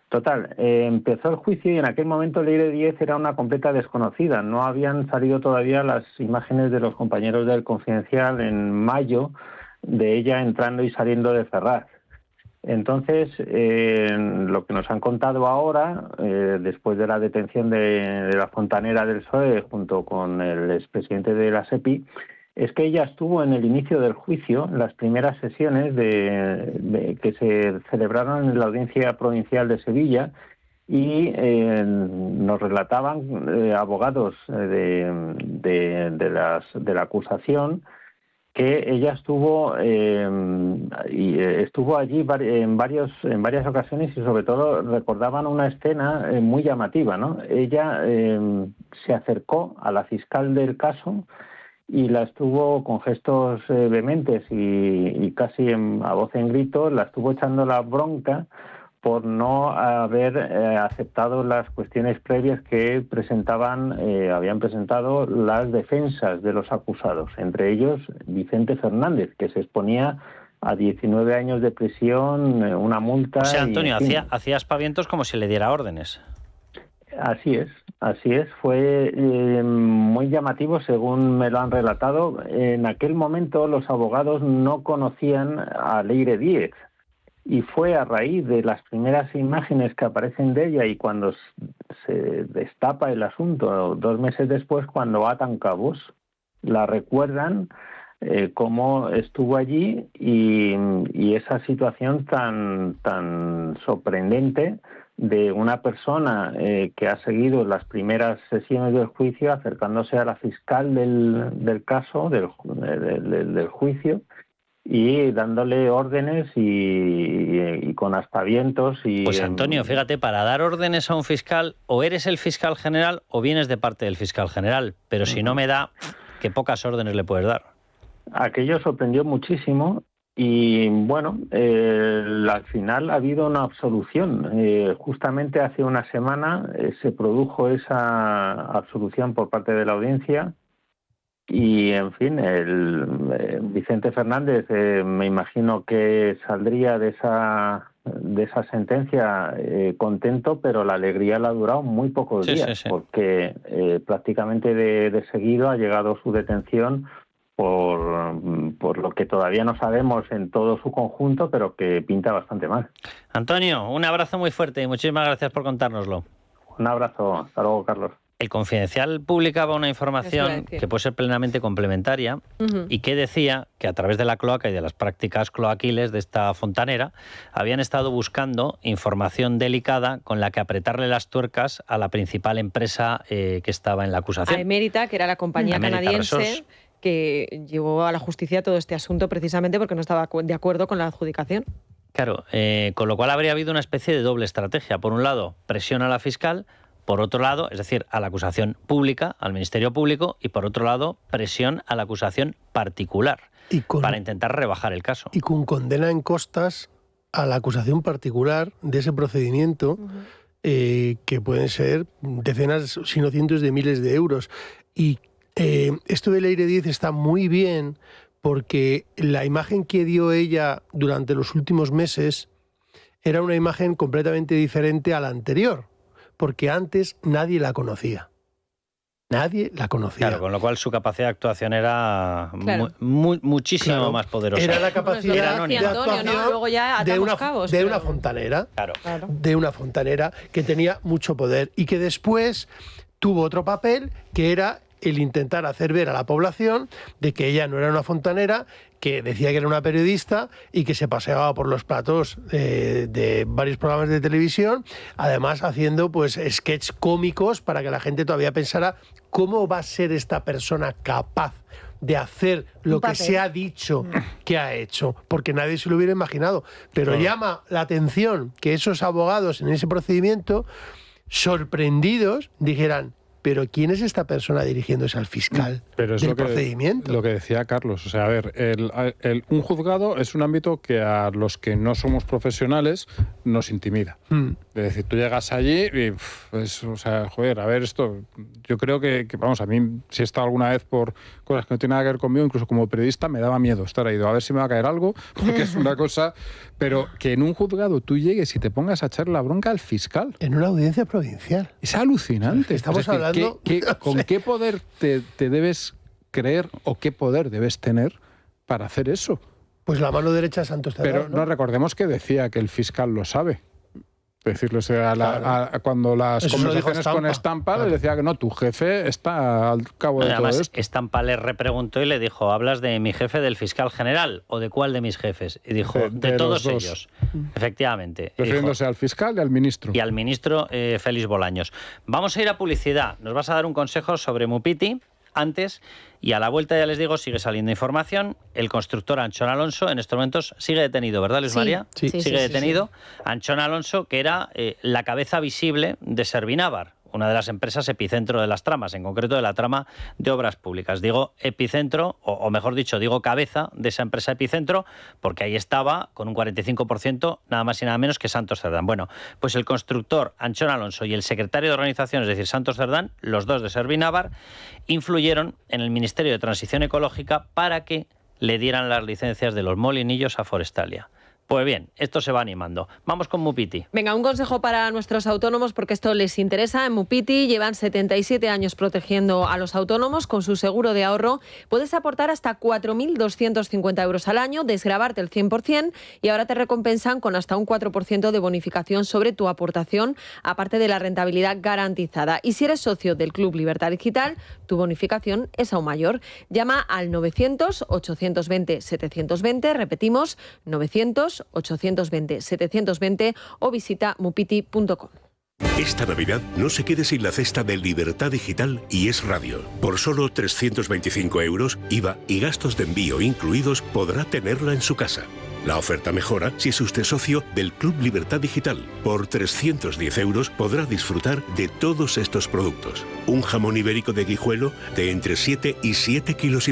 Total, empezó el juicio y en aquel momento Leire Díez era una completa desconocida. No habían salido todavía las imágenes de los compañeros del Confidencial en mayo de ella entrando y saliendo de Ferraz. Entonces, lo que nos han contado ahora, después de la detención de la fontanera del PSOE junto con el expresidente de la SEPI, es que ella estuvo en el inicio del juicio, en las primeras sesiones que se celebraron en la Audiencia Provincial de Sevilla, y nos relataban abogados de la acusación que ella estuvo allí en varias ocasiones y sobre todo recordaban una escena muy llamativa, ¿no? Ella se acercó a la fiscal del caso y la estuvo con gestos vehementes y casi a voz en grito, la estuvo echando la bronca por no haber aceptado las cuestiones previas que habían presentado las defensas de los acusados, entre ellos Vicente Fernández, que se exponía a 19 años de prisión, una multa... O sea, Antonio, hacía aspavientos como si le diera órdenes. Así es. Fue muy llamativo según me lo han relatado. En aquel momento los abogados no conocían a Leire Díez, y fue a raíz de las primeras imágenes que aparecen de ella y cuando se destapa el asunto 2 meses después, cuando atan cabos, la recuerdan cómo estuvo allí y esa situación tan sorprendente de una persona que ha seguido las primeras sesiones del juicio acercándose a la fiscal del caso, del juicio, y dándole órdenes y con aspavientos. Pues Antonio, fíjate, para dar órdenes a un fiscal, o eres el fiscal general o vienes de parte del fiscal general, pero si no me da, qué pocas órdenes le puedes dar. Aquello sorprendió muchísimo y bueno, al final ha habido una absolución. Justamente hace una semana se produjo esa absolución por parte de la audiencia. Y, en fin, Vicente Fernández me imagino que saldría de esa sentencia contento, lo la alegría le ha durado muy pocos días, porque prácticamente de seguido ha llegado su detención por lo que todavía no sabemos en todo su conjunto, pero que pinta bastante mal. Antonio, un abrazo muy fuerte y muchísimas gracias por contárnoslo. Un abrazo. Hasta luego, Carlos. El Confidencial publicaba una información que puede ser plenamente complementaria y que decía que a través de la cloaca y de las prácticas cloaquiles de esta fontanera habían estado buscando información delicada con la que apretarle las tuercas a la principal empresa que estaba en la acusación. A Emérita, que era la compañía canadiense que llevó a la justicia todo este asunto precisamente porque no estaba de acuerdo con la adjudicación. Claro, con lo cual habría habido una especie de doble estrategia. Por un lado, presión a la fiscal. Por otro lado, es decir, a la acusación pública, al Ministerio Público, y por otro lado, presión a la acusación particular para intentar rebajar el caso. Y con condena en costas a la acusación particular de ese procedimiento, que pueden ser decenas, si no cientos de miles de euros. Y esto de Leire Díez está muy bien porque la imagen que dio ella durante los últimos meses era una imagen completamente diferente a la anterior, porque antes nadie la conocía. Nadie la conocía. Claro, con lo cual su capacidad de actuación era muchísimo más poderosa. Era la capacidad de actuación Luego ya de cabos, una fontanera. Claro. De una fontanera que tenía mucho poder y que después tuvo otro papel, que era el intentar hacer ver a la población de que ella no era una fontanera, que decía que era una periodista y que se paseaba por los platos de varios programas de televisión, además haciendo pues sketches cómicos para que la gente todavía pensara cómo va a ser esta persona capaz de hacer lo que se ha dicho que ha hecho, porque nadie se lo hubiera imaginado. Pero llama la atención que esos abogados en ese procedimiento, sorprendidos, dijeran: ¿pero quién es esta persona dirigiéndose al fiscal del procedimiento? Lo que decía Carlos, o sea, a ver, un juzgado es un ámbito que a los que no somos profesionales nos intimida. Es decir, tú llegas allí y, pues, o sea, joder, a ver esto, yo creo que, vamos, a mí, si he estado alguna vez por cosas que no tienen nada que ver conmigo, incluso como periodista, me daba miedo estar ahí, a ver si me va a caer algo, porque es una cosa, pero que en un juzgado tú llegues y te pongas a echar la bronca al fiscal. En una audiencia provincial. Es alucinante. Estamos hablando... ¿Con qué poder te debes creer o qué poder debes tener para hacer eso? Pues la mano derecha de Santos Cerdán. Pero no recordemos que decía que el fiscal lo sabe. Decirlo, o sea, cuando las eso conversaciones con Estampa le decía que no, tu jefe está al cabo de Además, todo esto. Estampa le repreguntó y le dijo: ¿hablas de mi jefe, del fiscal general, o de cuál de mis jefes? Y dijo: de todos ellos. Efectivamente. Refiriéndose al fiscal y al ministro. Y al ministro Félix Bolaños. Vamos a ir a publicidad. Nos vas a dar un consejo sobre Mupiti antes, y a la vuelta, ya les digo, sigue saliendo información. El constructor Anchón Alonso en estos momentos sigue detenido, ¿verdad, Luis María? Sí. Sigue detenido. Anchón Alonso, que era la cabeza visible de Servinávar, una de las empresas epicentro de las tramas, en concreto de la trama de obras públicas. Digo epicentro, o mejor dicho, digo cabeza de esa empresa epicentro, porque ahí estaba con un 45%, nada más y nada menos que Santos Cerdán. Bueno, pues el constructor Anchón Alonso y el secretario de organización, es decir, Santos Cerdán, los dos de Servinávar, influyeron en el Ministerio de Transición Ecológica para que le dieran las licencias de los molinillos a Forestalia. Pues bien, esto se va animando. Vamos con Mupiti. Venga, un consejo para nuestros autónomos, porque esto les interesa. En Mupiti llevan 77 años protegiendo a los autónomos. Con su seguro de ahorro puedes aportar hasta 4.250 euros al año, desgravarte el 100%, y ahora te recompensan con hasta un 4% de bonificación sobre tu aportación, aparte de la rentabilidad garantizada. Y si eres socio del Club Libertad Digital, tu bonificación es aún mayor. Llama al 900-820-720, repetimos, 900-820-720, o visita mupiti.com. Esta Navidad no se quede sin la cesta de Libertad Digital y Es Radio. Por solo 325 euros, IVA y gastos de envío incluidos, podrá tenerla en su casa. La oferta mejora si es usted socio del Club Libertad Digital. Por 310 euros podrá disfrutar de todos estos productos. Un jamón ibérico de Guijuelo de entre 7 y 7,5 kilos.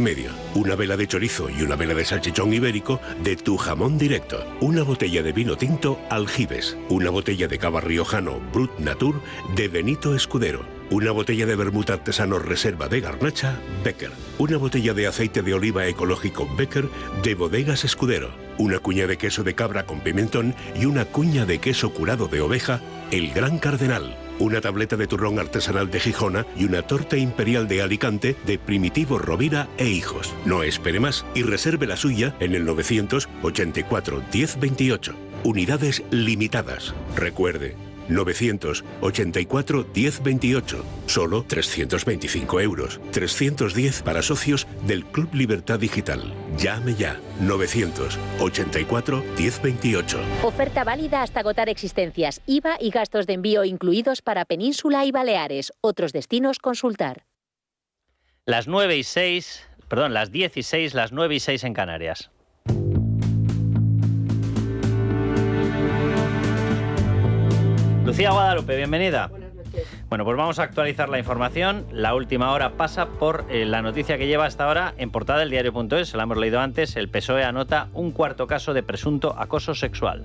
Una vela de chorizo y una vela de salchichón ibérico de Tu Jamón Directo. Una botella de vino tinto Aljibes. Una botella de cava riojano Brut Natur de Benito Escudero. Una botella de vermut artesano Reserva de Garnacha Becker. Una botella de aceite de oliva ecológico Becker de Bodegas Escudero. Una cuña de queso de cabra con pimentón y una cuña de queso curado de oveja El Gran Cardenal. Una tableta de turrón artesanal de Gijona y una torta imperial de Alicante de Primitivo Rovira e Hijos. No espere más y reserve la suya en el 984 1028. Unidades limitadas. Recuerde, 984 1028. Solo 325 euros. 310 para socios del Club Libertad Digital. Llame ya. 984 1028. Oferta válida hasta agotar existencias. IVA y gastos de envío incluidos para Península y Baleares. Otros destinos consultar. Las 10:06 las 9:06 en Canarias. Lucía Guadalupe, bienvenida. Buenas noches. Bueno, pues vamos a actualizar la información. La última hora pasa por la noticia que lleva hasta ahora en portada del diario.es. Se la hemos leído antes. El PSOE anota un cuarto caso de presunto acoso sexual.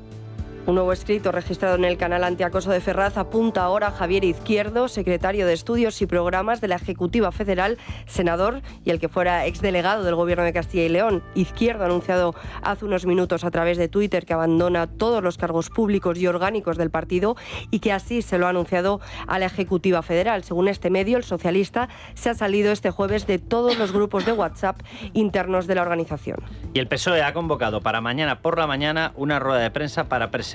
Un nuevo escrito registrado en el canal antiacoso de Ferraz apunta ahora a Javier Izquierdo, secretario de Estudios y Programas de la Ejecutiva Federal, senador y el que fuera exdelegado del Gobierno de Castilla y León. Izquierdo ha anunciado hace unos minutos a través de Twitter que abandona todos los cargos públicos y orgánicos del partido y que así se lo ha anunciado a la Ejecutiva Federal. Según este medio, el socialista se ha salido este jueves de todos los grupos de WhatsApp internos de la organización. Y el PSOE ha convocado para mañana por la mañana una rueda de prensa para presentar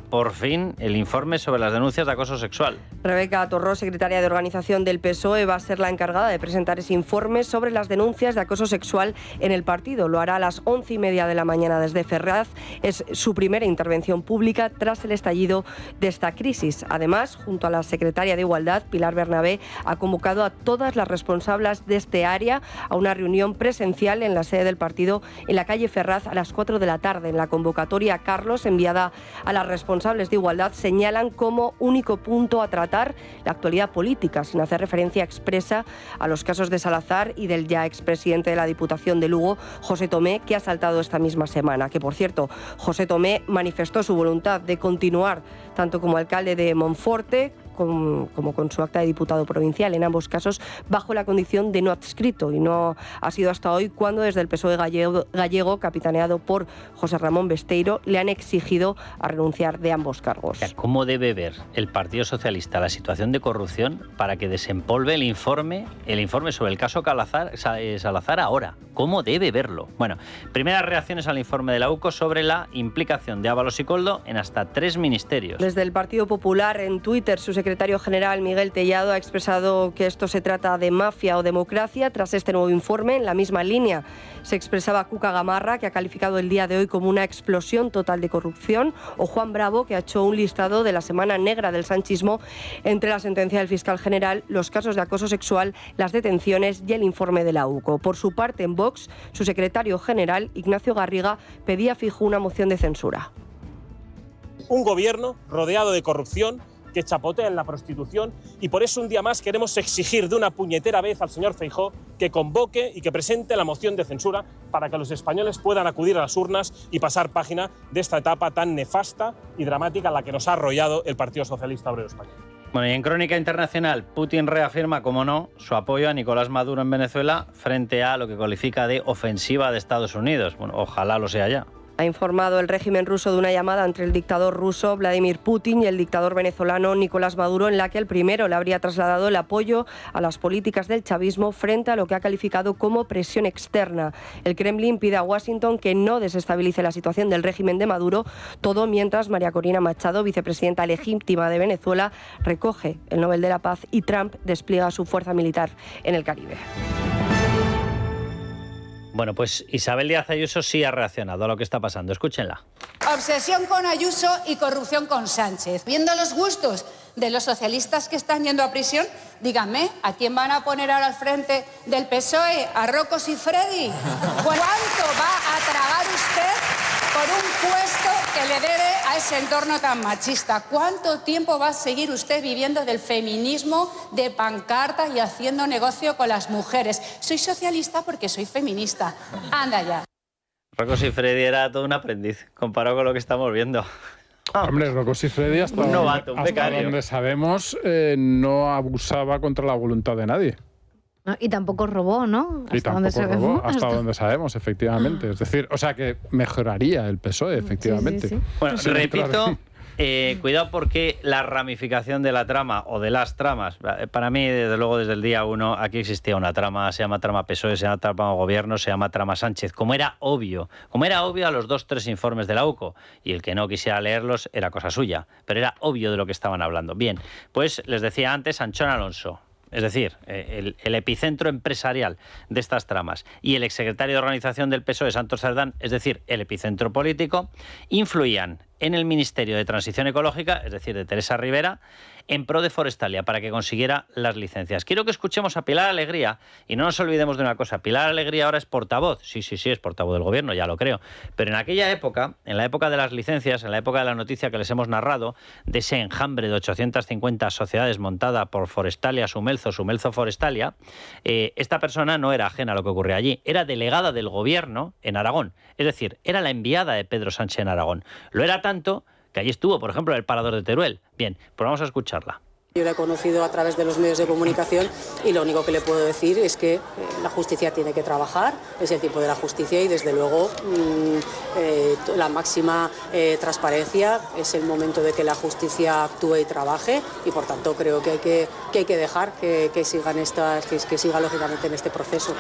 por fin el informe sobre las denuncias de acoso sexual. Rebeca Torró, secretaria de organización del PSOE, va a ser la encargada de presentar ese informe sobre las denuncias de acoso sexual en el partido. Lo hará a las 11:30 de la mañana desde Ferraz. Es su primera intervención pública tras el estallido de esta crisis. Además, junto a la secretaria de Igualdad, Pilar Bernabé, ha convocado a todas las responsables de este área a una reunión presencial en la sede del partido en la calle Ferraz a las 4 de la tarde. En la convocatoria, Carlos, enviada a las responsables de Igualdad, señalan como único punto a tratar la actualidad política, sin hacer referencia expresa a los casos de Salazar y del ya expresidente de la Diputación de Lugo, José Tomé, que ha saltado esta misma semana. Que, por cierto, José Tomé manifestó su voluntad de continuar tanto como alcalde de Monforte como con su acta de diputado provincial, en ambos casos bajo la condición de no adscrito, y no ha sido hasta hoy cuando desde el PSOE gallego, capitaneado por José Ramón Besteiro, le han exigido a renunciar de ambos cargos. ¿Cómo debe ver el Partido Socialista la situación de corrupción para que desempolve el informe sobre el caso Salazar ahora? ¿Cómo debe verlo? Bueno, primeras reacciones al informe de la UCO sobre la implicación de Ábalos y Koldo en hasta 3 ministerios. Desde el Partido Popular, en Twitter, su secretario general Miguel Tellado ha expresado que esto se trata de mafia o democracia tras este nuevo informe. En la misma línea se expresaba Cuca Gamarra, que ha calificado el día de hoy como una explosión total de corrupción, o Juan Bravo, que ha hecho un listado de la semana negra del sanchismo entre la sentencia del fiscal general, los casos de acoso sexual, las detenciones y el informe de la UCO. Por su parte, en Vox, su secretario general Ignacio Garriga pedía fijo una moción de censura. Un gobierno rodeado de corrupción, que chapotea en la prostitución, y por eso un día más queremos exigir de una puñetera vez al señor Feijóo que convoque y que presente la moción de censura para que los españoles puedan acudir a las urnas y pasar página de esta etapa tan nefasta y dramática en la que nos ha arrollado el Partido Socialista Obrero Español. Bueno, y en crónica internacional, Putin reafirma, como no, su apoyo a Nicolás Maduro en Venezuela frente a lo que califica de ofensiva de Estados Unidos. Bueno, ojalá lo sea ya. Ha informado el régimen ruso de una llamada entre el dictador ruso Vladimir Putin y el dictador venezolano Nicolás Maduro, en la que el primero le habría trasladado el apoyo a las políticas del chavismo frente a lo que ha calificado como presión externa. El Kremlin pide a Washington que no desestabilice la situación del régimen de Maduro, todo mientras María Corina Machado, vicepresidenta legítima de Venezuela, recoge el Nobel de la Paz y Trump despliega su fuerza militar en el Caribe. Bueno, pues Isabel Díaz Ayuso sí ha reaccionado a lo que está pasando. Escúchenla. Obsesión con Ayuso y corrupción con Sánchez. Viendo los gustos de los socialistas que están yendo a prisión, díganme, ¿a quién van a poner ahora al frente del PSOE? ¿A Rocco Siffredi? ¿Cuánto va a tragar usted por un puesto que le debe a ese entorno tan machista? ¿Cuánto tiempo va a seguir usted viviendo del feminismo, de pancartas y haciendo negocio con las mujeres? Soy socialista porque soy feminista. Anda ya. Rocco Siffredi era todo un aprendiz comparado con lo que estamos viendo. Hombre, Rocco Siffredi hasta donde sabemos no abusaba contra la voluntad de nadie. No, y tampoco robó, ¿no? Hasta donde sabemos, efectivamente. Es decir, o sea que mejoraría el PSOE, efectivamente. Sí. Bueno, repito, cuidado porque la ramificación de la trama o de las tramas, para mí, desde luego, desde el día 1, aquí existía una trama, se llama trama PSOE, se llama trama Gobierno, se llama trama Sánchez, como era obvio a los 2-3 informes de la UCO, y el que no quisiera leerlos era cosa suya, pero era obvio de lo que estaban hablando. Bien, pues les decía antes, Anchón Alonso, es decir, el epicentro empresarial de estas tramas, y el exsecretario de Organización del PSOE, Santos Cerdán, es decir, el epicentro político, influían en el Ministerio de Transición Ecológica, es decir, de Teresa Rivera, en pro de Forestalia, para que consiguiera las licencias. Quiero que escuchemos a Pilar Alegría, y no nos olvidemos de una cosa, Pilar Alegría ahora es portavoz, sí, es portavoz del Gobierno, ya lo creo, pero en aquella época, en la época de las licencias, en la época de la noticia que les hemos narrado, de ese enjambre de 850 sociedades montada por Forestalia, Sumelzo Forestalia, esta persona no era ajena a lo que ocurría allí, era delegada del Gobierno en Aragón, es decir, era la enviada de Pedro Sánchez en Aragón. Lo era tanto que allí estuvo, por ejemplo, en el Parador de Teruel. Bien, pues vamos a escucharla. Yo la he conocido a través de los medios de comunicación y lo único que le puedo decir es que la justicia tiene que trabajar, es el tiempo de la justicia y desde luego la máxima transparencia, es el momento de que la justicia actúe y trabaje y por tanto creo que hay que dejar que siga lógicamente en este proceso.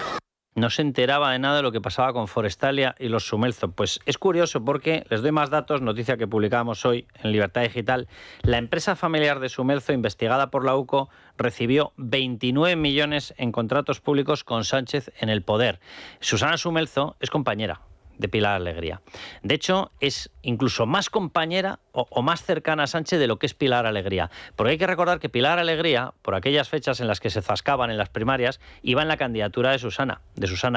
No se enteraba de nada de lo que pasaba con Forestalia y los Sumelzo. Pues es curioso porque, les doy más datos, noticia que publicábamos hoy en Libertad Digital, la empresa familiar de Sumelzo, investigada por la UCO, recibió 29 millones en contratos públicos con Sánchez en el poder. Susana Sumelzo es compañera de Pilar Alegría. De hecho, es incluso más compañera o más cercana a Sánchez de lo que es Pilar Alegría. Porque hay que recordar que Pilar Alegría, por aquellas fechas en las que se zascaban en las primarias, iba en la candidatura de Susana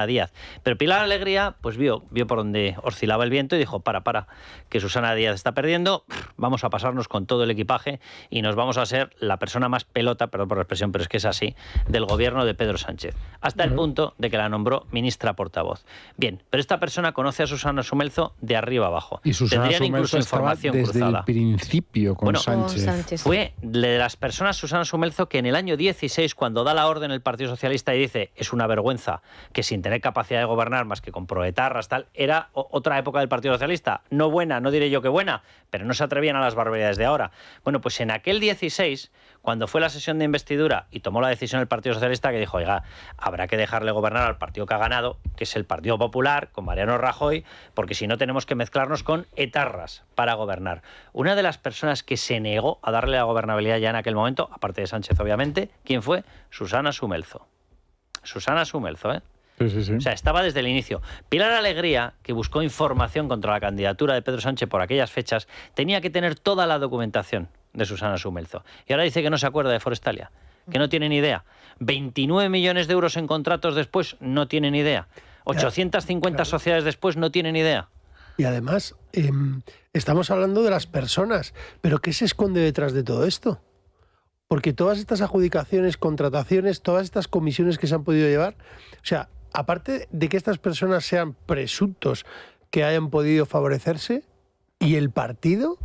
Díaz. Pero Pilar Alegría pues vio por donde oscilaba el viento y dijo, para, que Susana Díaz está perdiendo, vamos a pasarnos con todo el equipaje y nos vamos a ser la persona más pelota, perdón por la expresión, pero es que es así, del gobierno de Pedro Sánchez. Hasta el punto de que la nombró ministra portavoz. Bien, pero esta persona conoce a Susana Sumelzo de arriba abajo. Y Susana Tendrían Sumelzo incluso información desde cruzada. el principio con Sánchez. Fue de las personas, Susana Sumelzo, que en el año 16, cuando da la orden el Partido Socialista y dice es una vergüenza que sin tener capacidad de gobernar más que con proetarras, tal, era otra época del Partido Socialista. No buena, no diré yo que buena, pero no se atrevían a las barbaridades de ahora. Bueno, pues en aquel 16, cuando fue la sesión de investidura y tomó la decisión el Partido Socialista que dijo, oiga, habrá que dejarle gobernar al partido que ha ganado, que es el Partido Popular, con Mariano Rajoy, porque si no tenemos que mezclarnos con etarras para gobernar. Una de las personas que se negó a darle la gobernabilidad ya en aquel momento, aparte de Sánchez obviamente, ¿quién fue? Susana Sumelzo. Susana Sumelzo, ¿eh? Sí. O sea, estaba desde el inicio. Pilar Alegría, que buscó información contra la candidatura de Pedro Sánchez por aquellas fechas, tenía que tener toda la documentación de Susana Sumelzo. Y ahora dice que no se acuerda de Forestalia, que no tiene ni idea. 29 millones de euros en contratos después, no tiene ni idea. 850 sociedades después, no tiene ni idea. Y además, estamos hablando de las personas, pero ¿qué se esconde detrás de todo esto? Porque todas estas adjudicaciones, contrataciones, todas estas comisiones que se han podido llevar, o sea, aparte de que estas personas sean presuntos que hayan podido favorecerse, ¿y el partido?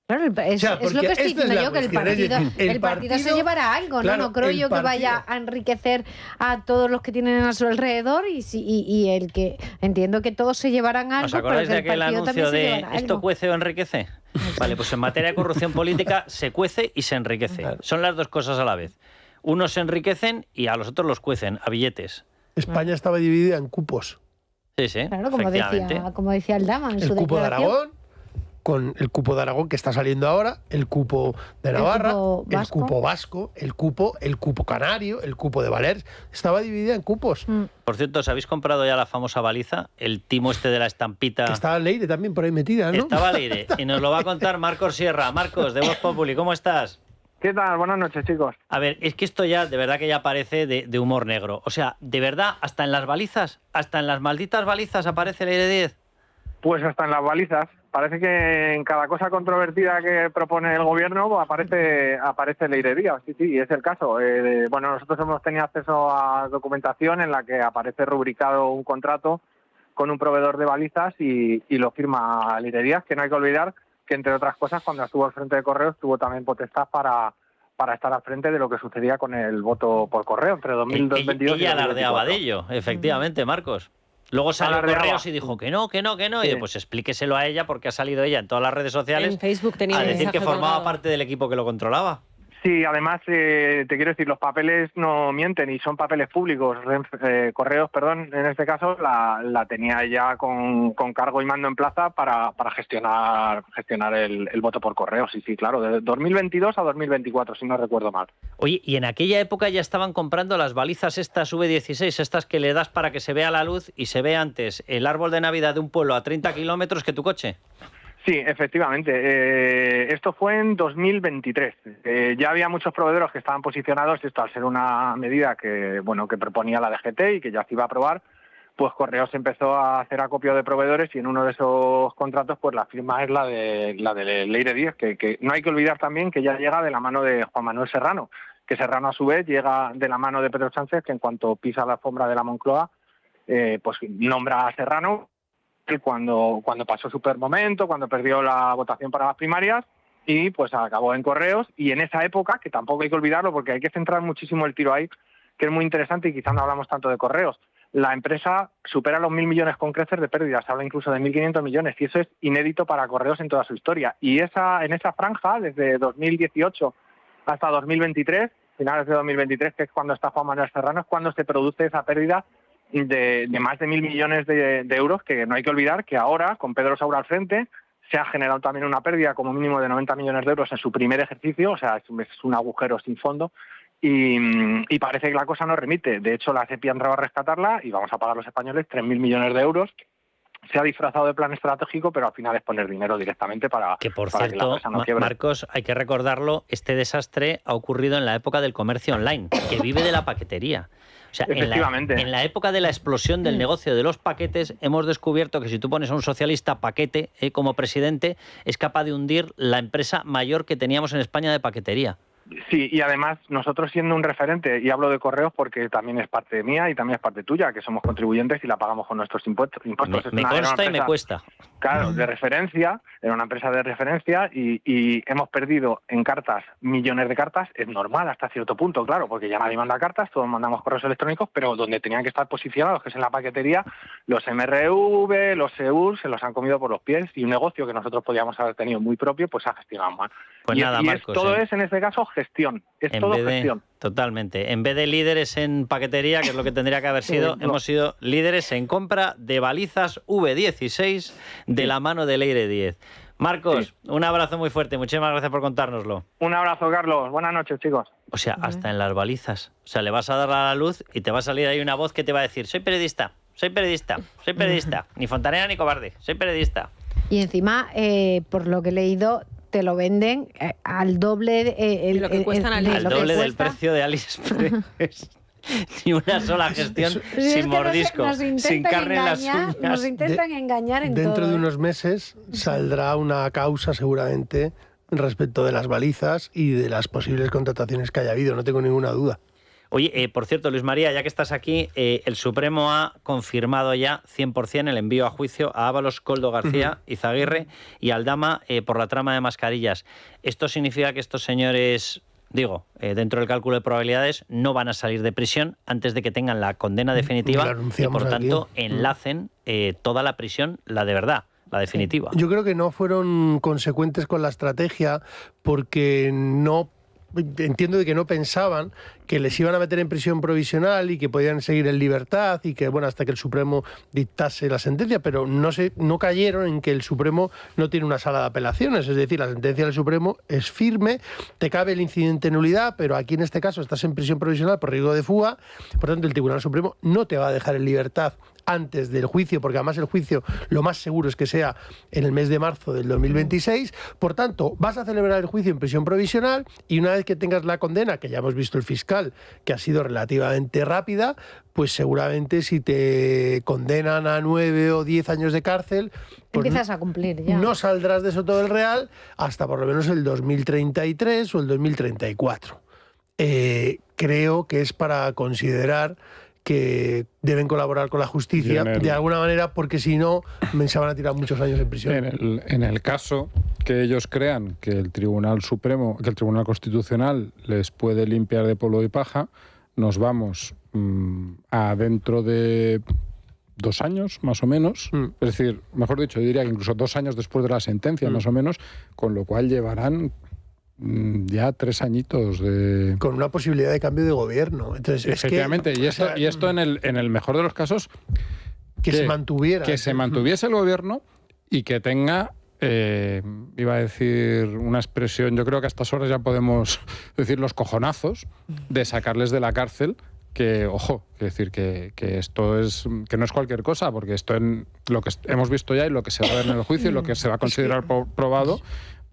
Claro, es lo que estoy diciendo yo, que el partido se llevará algo, claro, ¿no? No creo yo que vaya a enriquecer a todos los que tienen a su alrededor y el que entiendo que todos se llevarán algo. ¿Os acordáis de aquel anuncio de esto algo? cuece o enriquece? Vale, pues en materia de corrupción política se cuece y se enriquece. Claro. Son las dos cosas a la vez. Unos se enriquecen y a los otros los cuecen, a billetes. España estaba dividida en cupos. Sí, claro, como decía Aldama en su declaración. El cupo de Aragón, con el cupo de Aragón que está saliendo ahora, el cupo de Navarra, el cupo vasco, el cupo canario, el cupo de Baleares. Estaba dividida en cupos. Por cierto, ¿os habéis comprado ya la famosa baliza? El timo este de la estampita. Que estaba Leire también por ahí metida, ¿no? Estaba Leire. Y nos lo va a contar Marcos Sierra. Marcos, de Voz Populi, ¿cómo estás? ¿Qué tal? Buenas noches, chicos. A ver, es que esto ya, de verdad que ya parece de humor negro. O sea, de verdad, hasta en las balizas, hasta en las malditas balizas aparece Leire Díez. Pues hasta en las balizas. Parece que en cada cosa controvertida que propone el gobierno aparece Leire Díaz. Sí, es el caso. Bueno, nosotros hemos tenido acceso a documentación en la que aparece rubricado un contrato con un proveedor de balizas y lo firma Leire Díaz, que no hay que olvidar que, entre otras cosas, cuando estuvo al frente de Correos, tuvo también potestad para estar al frente de lo que sucedía con el voto por correo entre 2022 y 2024. Ella alardeaba de ello, efectivamente, Marcos. Luego salió Correos y dijo que no. Sí. Y pues explíqueselo a ella porque ha salido ella en todas las redes sociales en Facebook tenía a decir que formaba parte del equipo que lo controlaba. Sí, además te quiero decir, los papeles no mienten y son papeles públicos. Correos, perdón, en este caso la tenía ella con cargo y mando en plaza para gestionar el voto por correo. Sí, claro, de 2022 a 2024, si no recuerdo mal. Oye, y en aquella época ya estaban comprando las balizas estas V16, estas que le das para que se vea la luz y se ve antes el árbol de Navidad de un pueblo a 30 kilómetros que tu coche. Sí, efectivamente. Esto fue en 2023. Ya había muchos proveedores que estaban posicionados. Esto, al ser una medida que proponía la DGT y que ya se iba a aprobar, pues Correos empezó a hacer acopio de proveedores y en uno de esos contratos pues la firma es la de Leire Díez, que no hay que olvidar también que ya llega de la mano de Juan Manuel Serrano, que Serrano a su vez llega de la mano de Pedro Sánchez, que en cuanto pisa la alfombra de la Moncloa, pues nombra a Serrano cuando pasó su peor momento, cuando perdió la votación para las primarias, y pues acabó en Correos. Y en esa época, que tampoco hay que olvidarlo porque hay que centrar muchísimo el tiro ahí, que es muy interesante y quizás no hablamos tanto de Correos, la empresa supera los 1.000 millones con creces de pérdidas, se habla incluso de 1.500 millones, y eso es inédito para Correos en toda su historia. Y en esa franja, desde 2018 hasta 2023, finales de 2023, que es cuando está Juan Manuel Serrano, es cuando se produce esa pérdida de más de 1.000 millones de euros, que no hay que olvidar que ahora, con Pedro Saura al frente, se ha generado también una pérdida como mínimo de 90 millones de euros en su primer ejercicio, o sea, es un agujero sin fondo, y parece que la cosa no remite. De hecho, la SEPI ha entrado a rescatarla y vamos a pagar los españoles 3.000 millones de euros. Se ha disfrazado de plan estratégico, pero al final es poner dinero directamente para que, por para cierto, que la empresa no quiebre. Marcos, hay que recordarlo, este desastre ha ocurrido en la época del comercio online, que vive de la paquetería. O sea, en la época de la explosión del negocio de los paquetes, hemos descubierto que si tú pones a un socialista paquete como presidente, es capaz de hundir la empresa mayor que teníamos en España de paquetería. Sí, y además nosotros siendo un referente, y hablo de Correos porque también es parte mía y también es parte tuya, que somos contribuyentes y la pagamos con nuestros impuestos. Me consta y me cuesta. Claro, de referencia, era una empresa de referencia y hemos perdido en cartas millones de cartas. Es normal hasta cierto punto, claro, porque ya nadie manda cartas, todos mandamos correos electrónicos, pero donde tenían que estar posicionados, que es en la paquetería, los MRV, los EUR se los han comido por los pies, y un negocio que nosotros podíamos haber tenido muy propio, pues se ha gestionado mal. Pues nada, Marcos, todo es, en este caso, gestión. Es todo gestión. Totalmente. En vez de líderes en paquetería, que es lo que tendría que haber sido, hemos sido líderes en compra de balizas V16 de la mano de Leire 10. Marcos, un abrazo muy fuerte. Muchísimas gracias por contárnoslo. Un abrazo, Carlos. Buenas noches, chicos. O sea, hasta en las balizas. O sea, le vas a dar a la luz y te va a salir ahí una voz que te va a decir: soy periodista, soy periodista, soy periodista. Ni fontanera ni cobarde, soy periodista. Y encima, por lo que he leído, te lo venden al doble de lo que cuestan al doble del precio de AliExpress. Ni una sola gestión sin mordisco, sin carne en las uñas. Nos intentan engañar en dentro todo. De unos meses saldrá una causa seguramente respecto de las balizas y de las posibles contrataciones que haya habido, no tengo ninguna duda. Oye, por cierto, Luis María, ya que estás aquí, el Supremo ha confirmado ya 100% el envío a juicio a Ábalos, Koldo García, Izaguirre y Aldama por la trama de mascarillas. ¿Esto significa que estos señores, dentro del cálculo de probabilidades, no van a salir de prisión antes de que tengan la condena definitiva y, por tanto, enlacen toda la prisión, la de verdad? La definitiva. Yo creo que no fueron consecuentes con la estrategia porque entiendo de que no pensaban que les iban a meter en prisión provisional y que podían seguir en libertad y que, hasta que el Supremo dictase la sentencia, pero no cayeron en que el Supremo no tiene una sala de apelaciones, es decir, la sentencia del Supremo es firme, te cabe el incidente de nulidad, pero aquí en este caso estás en prisión provisional por riesgo de fuga, por tanto el Tribunal Supremo no te va a dejar en libertad antes del juicio, porque además el juicio lo más seguro es que sea en el mes de marzo del 2026, por tanto vas a celebrar el juicio en prisión provisional y una vez que tengas la condena, que ya hemos visto el fiscal que ha sido relativamente rápida, pues seguramente si te condenan a 9 o 10 años de cárcel, pues empiezas a cumplir ya. No saldrás de Soto del Real hasta por lo menos el 2033 o el 2034. Creo que es para considerar que deben colaborar con la justicia de alguna manera, porque si no, se van a tirar muchos años en prisión. En el caso que ellos crean que el Tribunal Supremo, que el Tribunal Constitucional les puede limpiar de polvo y paja, nos vamos a dentro de 2 años, más o menos. Es decir, mejor dicho, yo diría que incluso 2 años después de la sentencia, más o menos, con lo cual llevarán ya 3 añitos de... Con una posibilidad de cambio de gobierno. Entonces, efectivamente, y esto en el mejor de los casos... Que se mantuviera. Que se mantuviese el gobierno y que tenga, iba a decir una expresión, yo creo que a estas horas ya podemos decir los cojonazos de sacarles de la cárcel, que, ojo, es decir, que esto es, que no es cualquier cosa, porque esto en lo que hemos visto ya y lo que se va a ver en el juicio y lo que se va a considerar probado,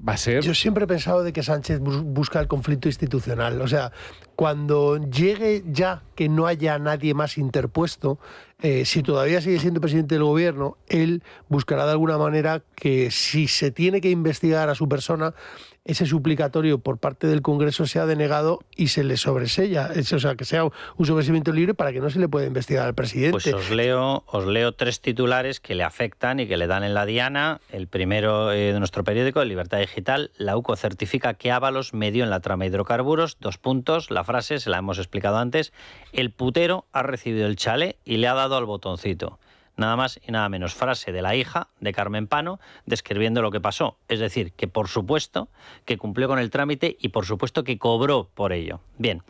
va a ser... Yo siempre he pensado de que Sánchez busca el conflicto institucional. O sea, cuando llegue ya que no haya nadie más interpuesto, si todavía sigue siendo presidente del gobierno, él buscará de alguna manera que si se tiene que investigar a su persona, ese suplicatorio por parte del Congreso sea denegado y se le sobresella, o sea, que sea un sobreseimiento libre para que no se le pueda investigar al presidente. Pues os leo 3 titulares que le afectan y que le dan en la diana. El primero de nuestro periódico, de Libertad Digital: la UCO certifica que Ábalos medió en la trama hidrocarburos. 2 puntos, la frase se la hemos explicado antes: el putero ha recibido el chalet y le ha dado al botoncito. Nada más y nada menos, frase de la hija de Carmen Pano describiendo lo que pasó. Es decir, que por supuesto que cumplió con el trámite y por supuesto que cobró por ello. Bien,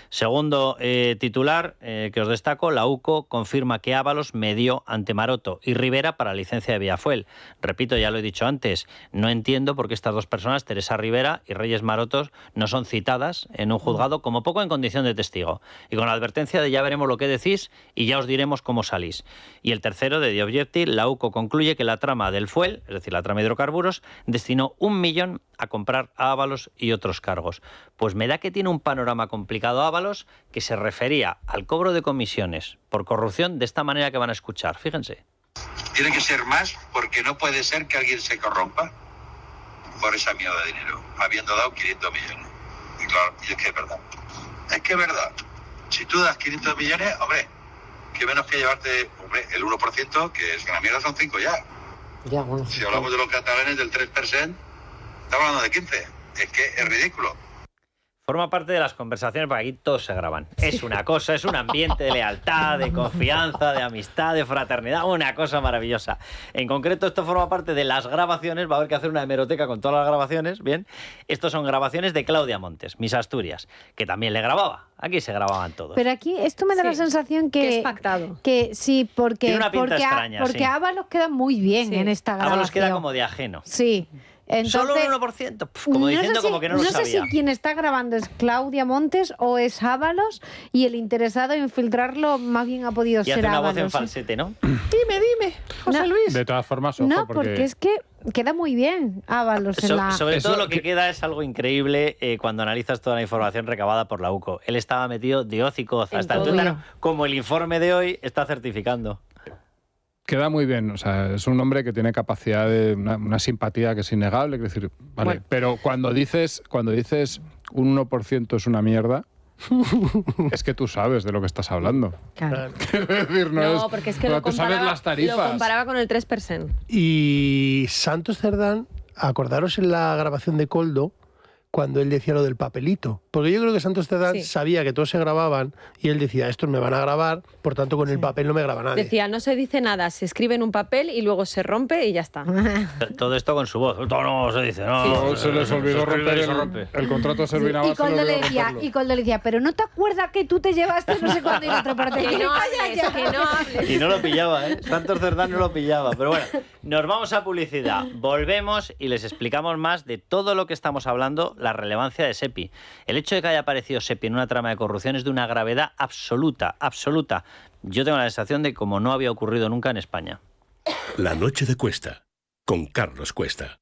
segundo titular que os destaco: la UCO confirma que Ábalos medió ante Maroto y Rivera para la licencia de Villafuel. Repito, ya lo he dicho antes, no entiendo por qué estas 2 personas, Teresa Rivera y Reyes Marotos, no son citadas en un juzgado, como poco en condición de testigo. Y con la advertencia de ya veremos lo que decís y ya os diremos cómo salís. Y el tercero, de The Objective: la UCO concluye que la trama del Fuel, es decir, la trama de hidrocarburos, destinó 1 millón a comprar a Ábalos y otros cargos. Pues me da que tiene un panorama complicado Ábalos, que se refería al cobro de comisiones por corrupción de esta manera que van a escuchar. Fíjense. Tiene que ser más, porque no puede ser que alguien se corrompa por esa mierda de dinero, habiendo dado 500 millones. Y claro, y es que es verdad. Es que es verdad. Si tú das 500 millones, hombre, que menos que llevarte, hombre, el 1%, que es que la mierda son 5 ya. Ya, bueno. Si hablamos de los catalanes del 3%, estamos hablando de 15. Es que es ridículo. Forma parte de las conversaciones, porque aquí todos se graban. Es una cosa, es un ambiente de lealtad, de confianza, de amistad, de fraternidad, una cosa maravillosa. En concreto, esto forma parte de las grabaciones. Va a haber que hacer una hemeroteca con todas las grabaciones. Bien, estos son grabaciones de Claudia Montes, Miss Asturias, que también le grababa. Aquí se grababan todos. Pero aquí esto me da la sensación que es pactado. Que sí, porque tiene una pinta extraña, porque sí. Ábalos queda muy bien en esta grabación. Ábalos queda como de ajeno. Sí. Entonces, solo un 1%, como diciendo como que no lo sabía. No sé si quien está grabando es Claudia Montes o es Ábalos, y el interesado en filtrarlo más bien ha podido ser Ábalos. Y hace una voz en falsete, ¿no? Dime, José Luis. De todas formas, ojo, no, porque es que queda muy bien Ábalos en la... Sobre todo lo que queda es algo increíble cuando analizas toda la información recabada por la UCO. Él estaba metido de hoz y coz, hasta el tuétano, como el informe de hoy está certificando. Queda muy bien, o sea, es un hombre que tiene capacidad de una simpatía que es innegable, es decir, vale, bueno. Pero cuando dices un 1% es una mierda, es que tú sabes de lo que estás hablando. Claro. Quiero decir, no, porque es que lo comparaba con el 3%. Y Santos Cerdán, acordaros en la grabación de Koldo, cuando él decía lo del papelito. Porque yo creo que Santos Cerdán sabía que todos se grababan y él decía, estos me van a grabar, por tanto con el papel no me graba nadie. Decía, no se dice nada, se escribe en un papel y luego se rompe y ya está. Todo esto con su voz. Todo no se dice, no. Se les olvidó romper el contrato de Servinaba. Y Koldo le decía, pero ¿no te acuerdas que tú te llevaste no sé cuándo y otro parte? Que no hables. Y no lo pillaba, ¿eh? Santos Cerdán no lo pillaba. Pero bueno, nos vamos a publicidad. Volvemos y les explicamos más de todo lo que estamos hablando, la relevancia de Sepi. El hecho de que haya aparecido Sepi en una trama de corrupción es de una gravedad absoluta, absoluta. Yo tengo la sensación de como no había ocurrido nunca en España. La noche de Cuesta, con Carlos Cuesta.